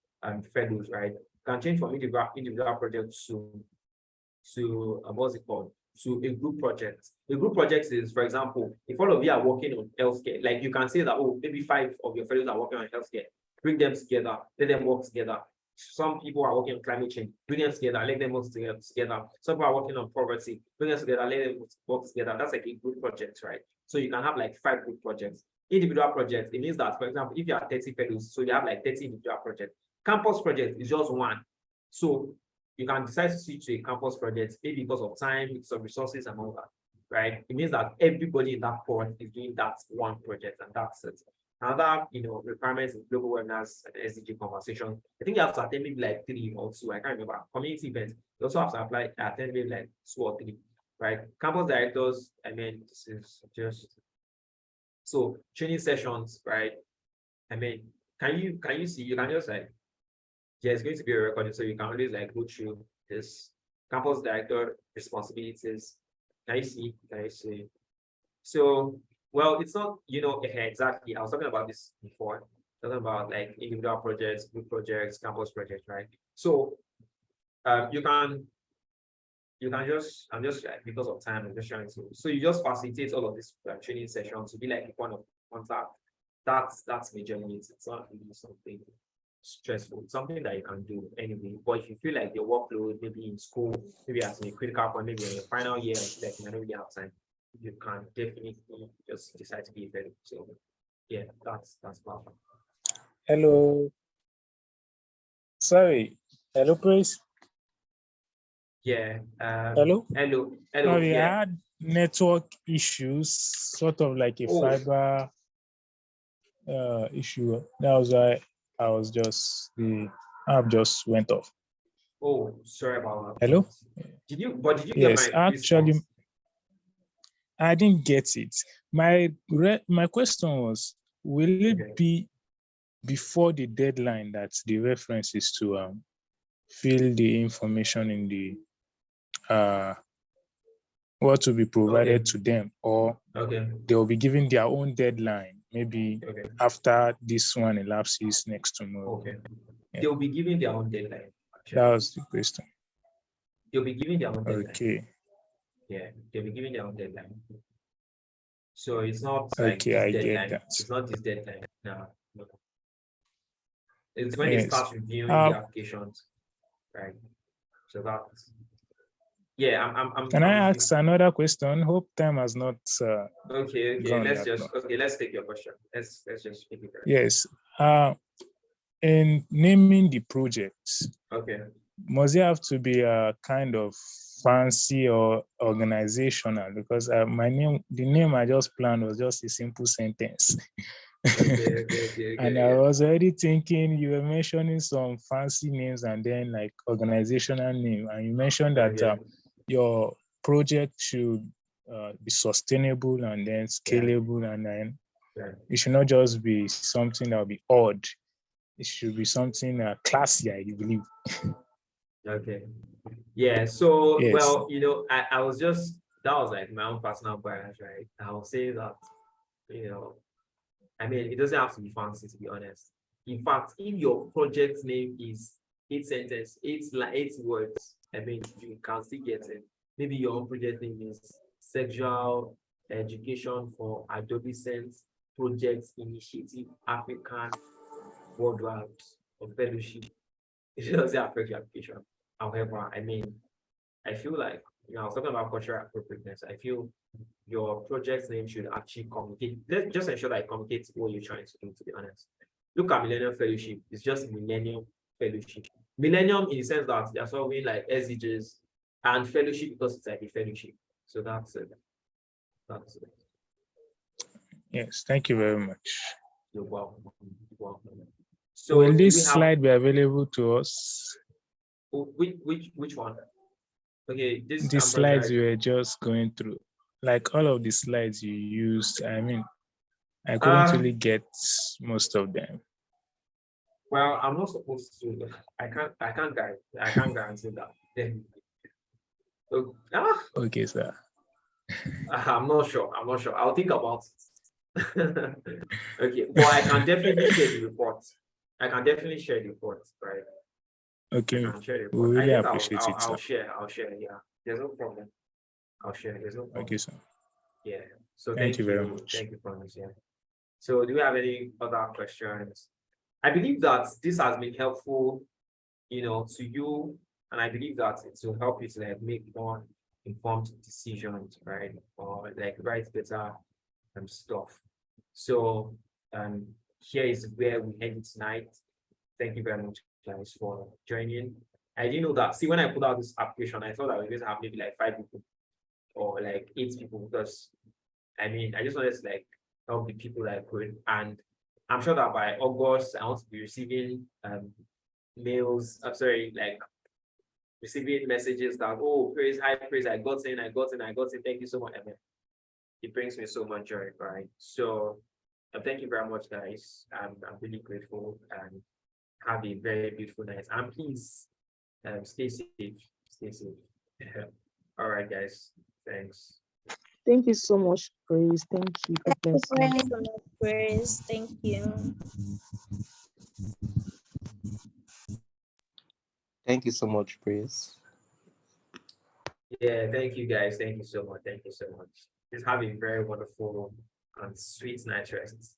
fellows, right? You can change from individual project to what's it called? To a group project. A group project is, for example, if all of you are working on healthcare, like you can say that, oh, maybe 5 of your fellows are working on healthcare. Bring them together, let them work together. Some people are working on climate change, bring them together, let them work together. Some people are working on poverty, bring them together, let them work together. That's like a group project, right? So you can have like 5 group projects. Individual projects, it means that, for example, if you have 30 fellows, so you have like 30 individual projects. Campus project is just one. So you can decide to switch to a campus project, maybe because of time, because of resources and all that, right? It means that everybody in that cohort is doing that one project, and that's it. Another, requirements in global webinars and SDG conversation. I think you have to attend maybe like 3 or 2. I can't remember. Community events. You also have to attend maybe like 2 or 3, right? Campus directors, I mean, this is just so training sessions, right? I mean, can you see? You can just like, yeah, it's going to be a recording, so you can always like go through this campus director responsibilities. Can you see? Can you see? So, well, it's not, exactly. I was talking about this before, talking about like individual projects, group projects, campus projects, right? So, you can just, I'm just like, because of time, I'm just trying to. So you just facilitate all of these training sessions to be like a point of contact. That's majorly it. It's not really something stressful. It's something that you can do anyway. But if you feel like your workload, maybe in school, maybe as a critical point, maybe in your final year, like you don't really have time, you can definitely just decide to be very. So yeah, that's perfect. Hello. Sorry. Hello, please. Yeah. Hello. Sorry, Yeah. I had network issues, sort of like a fiber issue. That was why I was the app just went off. Oh, sorry about that. Hello. Did you get Yes, my actually, response? I didn't get it. My question was, will it be before the deadline that the reference is to fill the information in the what to be provided to them, or they will be given their own deadline, maybe after this one elapses next tomorrow? Okay. They'll be giving their own deadline. Actually. That was the question. They'll be giving their own deadline. Okay. Yeah, they'll be giving their own deadline. So it's not like this I deadline. get that. It's not this deadline. No. It's when they Yes. start reviewing the applications, right? So that's I'm Can I ask another question? Hope time has not okay. gone Let's that just long. let's take your question. Let's just take it. Yes. In naming the projects, must it have to be a kind of fancy or organizational? Because the name I just planned was just a simple sentence. And I was already thinking, you were mentioning some fancy names and then like organizational name, and you mentioned that your project should be sustainable and then scalable, and then it should not just be something that will be odd. It should be something classy, I believe. Okay. Yeah. So yes. well, I was just that was like my own personal bias, right? I will say that, I mean, it doesn't have to be fancy, to be honest. In fact, if your project name is 8 sentences, 8 words, I mean, you can still get it. Maybe your own project name is Sexual Education for Adolescent Project Initiative African Worldwide of Fellowship. It doesn't affect your application. However, I mean, I feel like, I was talking about cultural appropriateness. I feel your project name should actually communicate. Let's just ensure that it communicates what you're trying to do, to be honest. Look at Millennium Fellowship. It's just Millennium Fellowship. Millennium in the sense that they're solving like SDGs, and fellowship because it's like a fellowship. So that's it. That's it. Yes, thank you very much. You're welcome. You're welcome. So will this slide be available to us? Which one? Okay, the slides you were just going through, like all of the slides you used. I mean, I couldn't really get most of them. Well, I'm not supposed to. I can't guarantee that. Okay, sir. I'm not sure. I'll think about it. Okay, but I can definitely share the report. Right? Okay, we really appreciate it, I'll sir. share. Yeah, there's no problem. I'll share. There's no problem. Okay, sir. Yeah. So thank you very much. Thank you for this. Yeah. So do we have any other questions? I believe that this has been helpful, to you, and I believe that it will help you to like make more informed decisions, right? Or like write better stuff. So here is where we end tonight. Thank you very much, guys, for joining. I didn't know that. See, when I put out this application, I thought I was going to have maybe like 5 people or like 8 people, because I mean, I just wanted to like help the people that I could. And I'm sure that by August, I want to be receiving mails. I'm sorry, like receiving messages that, oh, praise, high praise, I got in. Thank you so much. I mean, it brings me so much joy, right? So thank you very much, guys. I'm really grateful, and have a very beautiful night. And please stay safe. Stay safe. All right, guys. Thanks. Thank you so much, Praise. Thank you. God bless you. Praise. Thank you. Thank you so much, Praise. Yeah, thank you, guys. Thank you so much. Just have a very wonderful and sweet night rest.